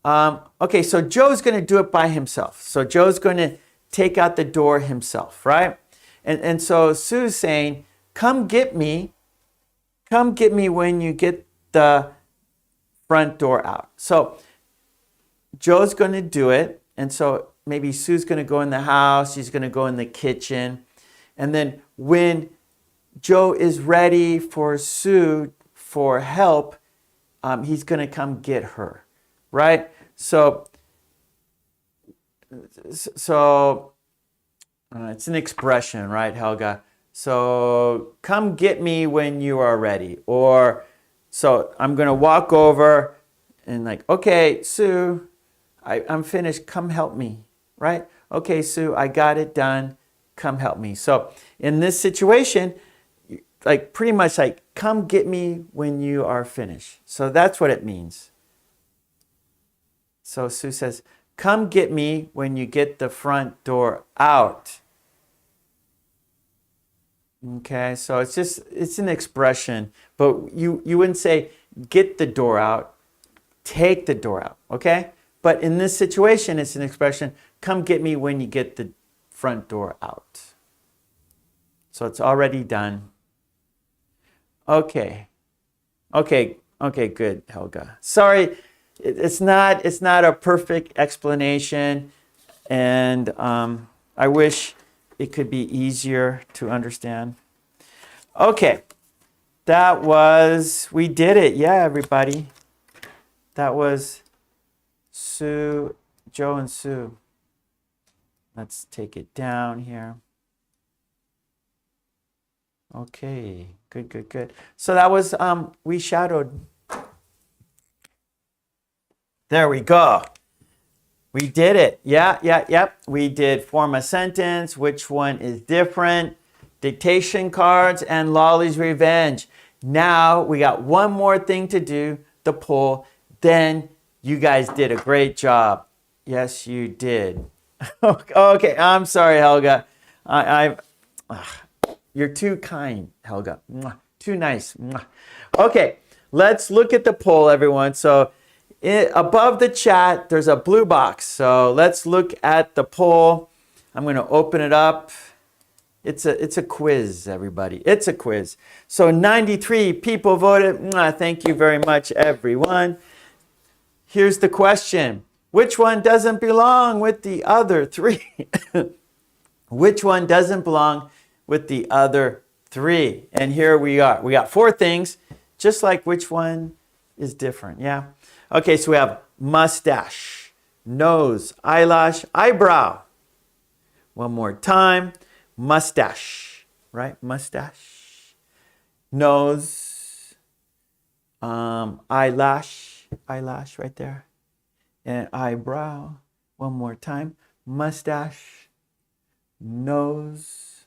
okay, so Joe's going to do it by himself. So Joe's going to take out the door himself, right? And so Sue's saying, come get me when you get the front door out. So Joe's going to do it. And so maybe Sue's going to go in the house. She's going to go in the kitchen. And then when Joe is ready for Sue for help, he's going to come get her, right? So it's an expression, right, Helga? So come get me when you are ready. Or so I'm going to walk over and like, okay, Sue, I'm finished. Come help me, right? Okay, Sue, I got it done. Come help me. So in this situation, like pretty much like, come get me when you are finished. So that's what it means. So Sue says, come get me when you get the front door out. Okay, so it's an expression, but you wouldn't say get the door out, take the door out, okay? But in this situation, it's an expression, come get me when you get the front door out. So it's already done. Okay, good, Helga. Sorry, it's not a perfect explanation, and I wish it could be easier to understand. Okay, we did it. Yeah, everybody. That was Sue, Joe and Sue. Let's take it down here. Okay, good. So that was, we shadowed. There we go. We did it. Yep. We did form a sentence. Which one is different? Dictation cards and Lolly's Revenge. Now we got one more thing to do, the poll. Then you guys did a great job. Yes, you did. Okay, I'm sorry, Helga. You're too kind, Helga. Too nice. Okay, let's look at the poll, everyone. So above the chat, there's a blue box. So let's look at the poll. I'm going to open it up. It's a quiz, everybody. It's a quiz. So 93 people voted. Thank you very much, everyone. Here's the question. Which one doesn't belong with the other three? Which one doesn't belong with the other three? And here we are. We got four things, just like which one is different. Yeah. Okay, so we have mustache, nose, eyelash, eyebrow. One more time. Mustache, right? Mustache, nose, eyelash right there, and eyebrow. One more time. Mustache, nose,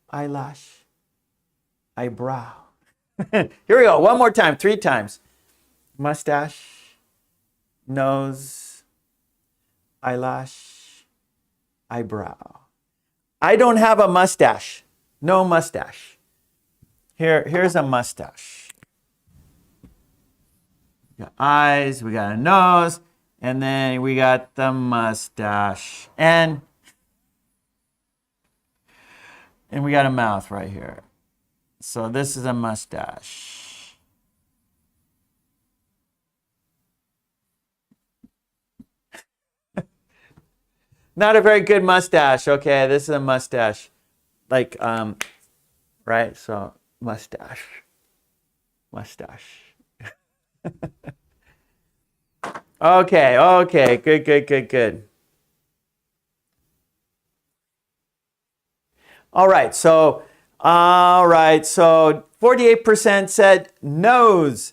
eyelash, eyebrow. Here we go. One more time. 3 times. Mustache, nose, eyelash, eyebrow. I don't have a mustache. No mustache. Here's a mustache. We got eyes, we got a nose, and then we got the mustache. And we got a mouth right here. So this is a mustache. Not a very good mustache. Okay, this is a mustache. Like, right? So, mustache. Okay. Good. All right. So 48% said nose.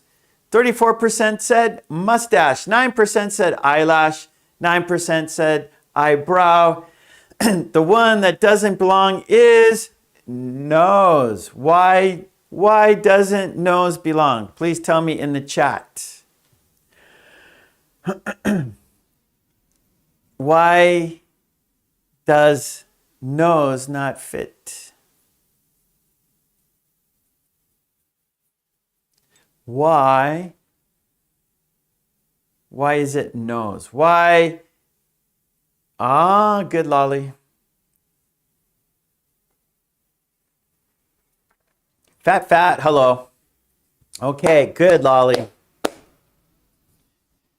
34% said mustache. 9% said eyelash. 9% said eyebrow. The one that doesn't belong is nose. Why doesn't nose belong? Please tell me in the chat. Why does nose not fit? Why is it nose? Why? Ah, good, Lolly. Fat, hello. Okay, good, Lolly.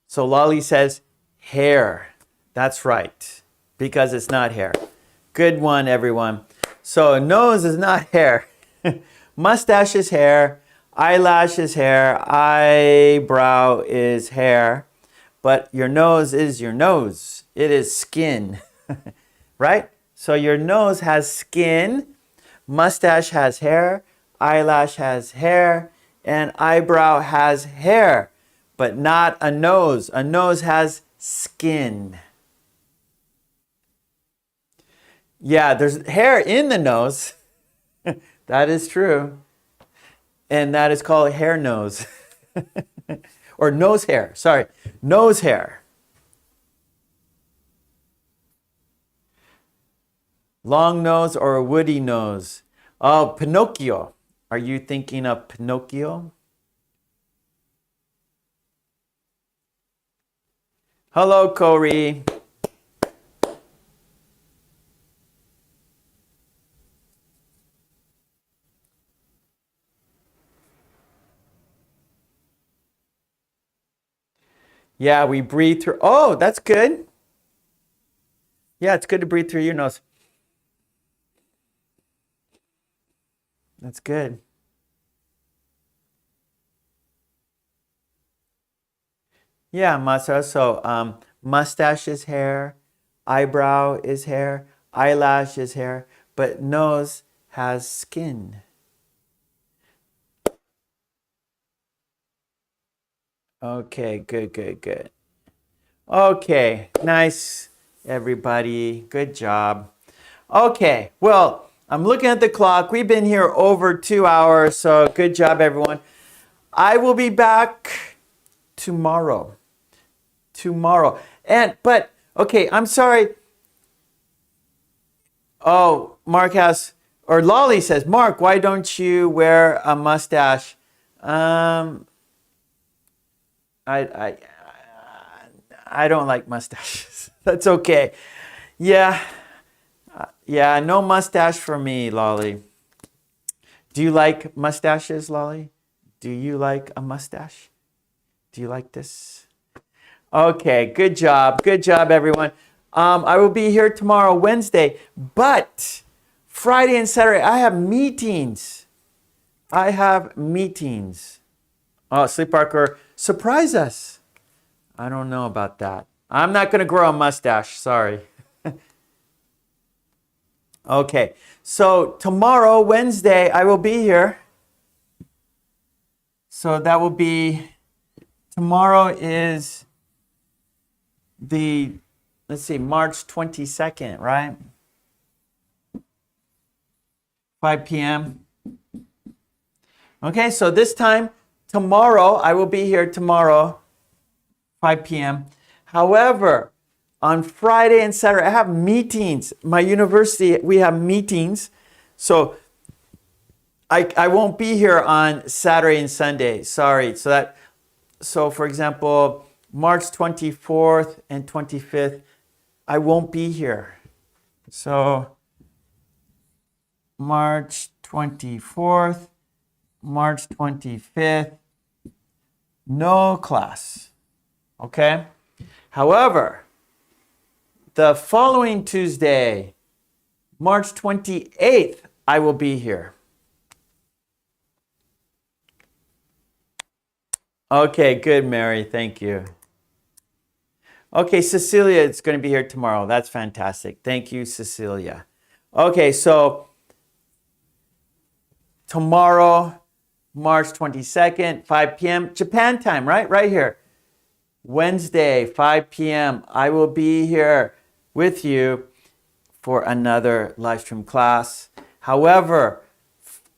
So Lolly says hair. That's right, because it's not hair. Good one, everyone. So nose is not hair. Mustache is hair. Eyelash is hair. Eyebrow is hair. But your nose is your nose. It is skin. Right? So your nose has skin. Mustache has hair. Eyelash has hair. And eyebrow has hair. But not a nose. A nose has skin. Yeah, there's hair in the nose. That is true. And that is called hair nose. Or nose hair. Sorry, nose hair. Long nose or a woody nose? Oh, Pinocchio. Are you thinking of Pinocchio? Hello, Corey. Yeah, we breathe through. Oh, that's good. Yeah, it's good to breathe through your nose. That's good. Yeah, Masa. So mustache is hair, eyebrow is hair, eyelash is hair, but nose has skin. Okay, good. Okay, nice, everybody. Good job. Okay, well, I'm looking at the clock. We've been here over 2 hours, so good job, everyone. I will be back tomorrow. But okay, I'm sorry. Oh, Mark has, or Lolly says, Mark, why don't you wear a mustache? I don't like mustaches. That's okay. Yeah, no mustache for me, Lolly. Do you like mustaches, Lolly? Do you like a mustache? Do you like this? Okay, good job, everyone. I will be here tomorrow, Wednesday, but Friday and Saturday, I have meetings. Oh, Sleep Parker, surprise us. I don't know about that. I'm not going to grow a mustache, sorry. Okay, so tomorrow, Wednesday, I will be here. So that will be, tomorrow is the, let's see, March 22nd, right? 5 p.m. Okay, so this time, tomorrow, I will be here tomorrow, 5 p.m. However, on Friday and Saturday, I have meetings. My university, we have meetings. So I won't be here on Saturday and Sunday. Sorry. So for example, March 24th and 25th, I won't be here. So March 24th, March 25th, no class. Okay? However, the following Tuesday, March 28th, I will be here. Okay, good, Mary. Thank you. Okay, Cecilia is going to be here tomorrow. That's fantastic. Thank you, Cecilia. Okay, so tomorrow, March 22nd, 5 p.m. Japan time, right? Right here. Wednesday, 5 p.m. I will be here with you for another live stream class. However,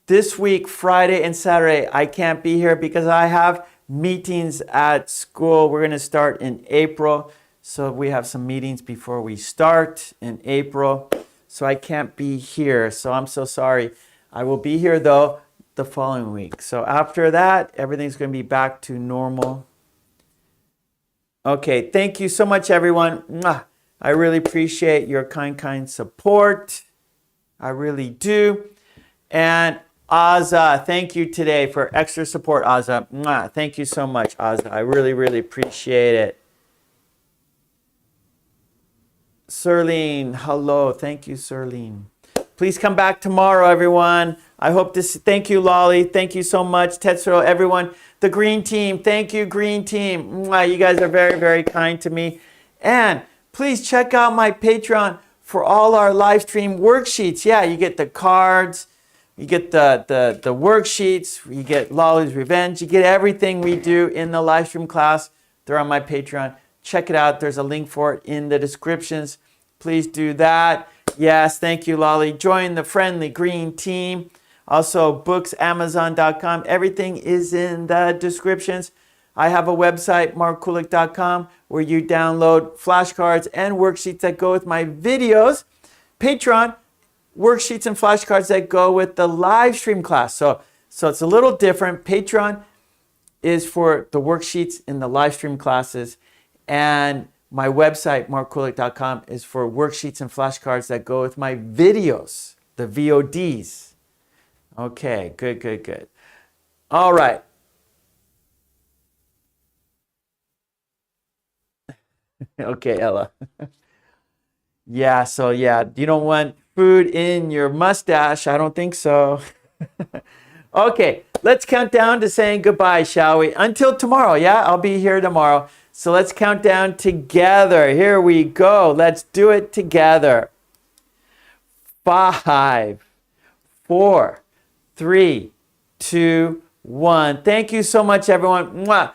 this week, Friday and Saturday, I can't be here because I have meetings at school. We're going to start in April. So we have some meetings before we start in April. So I can't be here. So I'm so sorry. I will be here though the following week. So after that, everything's going to be back to normal. Okay, thank you so much, everyone. Mwah. I really appreciate your kind support. I really do. And Aza, thank you today for extra support, Aza. Mwah. Thank you so much, Aza. I really, really appreciate it. Serlene, hello. Thank you, Serlene. Please come back tomorrow, everyone. I hope this. Thank you, Lolly. Thank you so much, Tetsuro, everyone. The green team. Thank you, green team. Mwah. You guys are very, very kind to me. And please check out my Patreon for all our live stream worksheets. Yeah, you get the cards. You get the worksheets. You get Lolly's Revenge. You get everything we do in the live stream class. They're on my Patreon. Check it out. There's a link for it in the descriptions. Please do that. Yes, thank you, Lolly. Join the friendly green team. Also, books, Amazon.com. Everything is in the descriptions. I have a website, markkulek.com, where you download flashcards and worksheets that go with my videos. Patreon, worksheets and flashcards that go with the live stream class. So it's a little different. Patreon is for the worksheets in the live stream classes. And my website, markkulek.com, is for worksheets and flashcards that go with my videos, the VODs. Okay, good. All right. Okay, Ella. Yeah, you don't want food in your mustache. I don't think so. Okay, let's count down to saying goodbye, shall we? Until tomorrow, yeah? I'll be here tomorrow. So let's count down together. Here we go. Let's do it together. 5, 4, 3, 2, 1. Thank you so much, everyone. Mwah.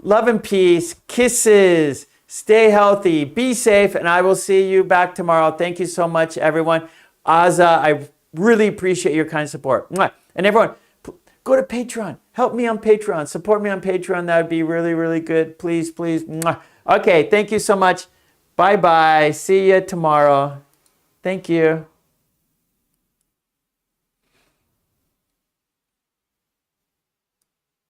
Love and peace. Kisses. Stay healthy. Be safe. And I will see you back tomorrow. Thank you so much, everyone. Aza, I really appreciate your kind support. Mwah. And everyone, go to Patreon. Help me on Patreon. Support me on Patreon. That would be really, really good. Please. Mwah. Okay, thank you so much. Bye-bye. See you tomorrow. Thank you.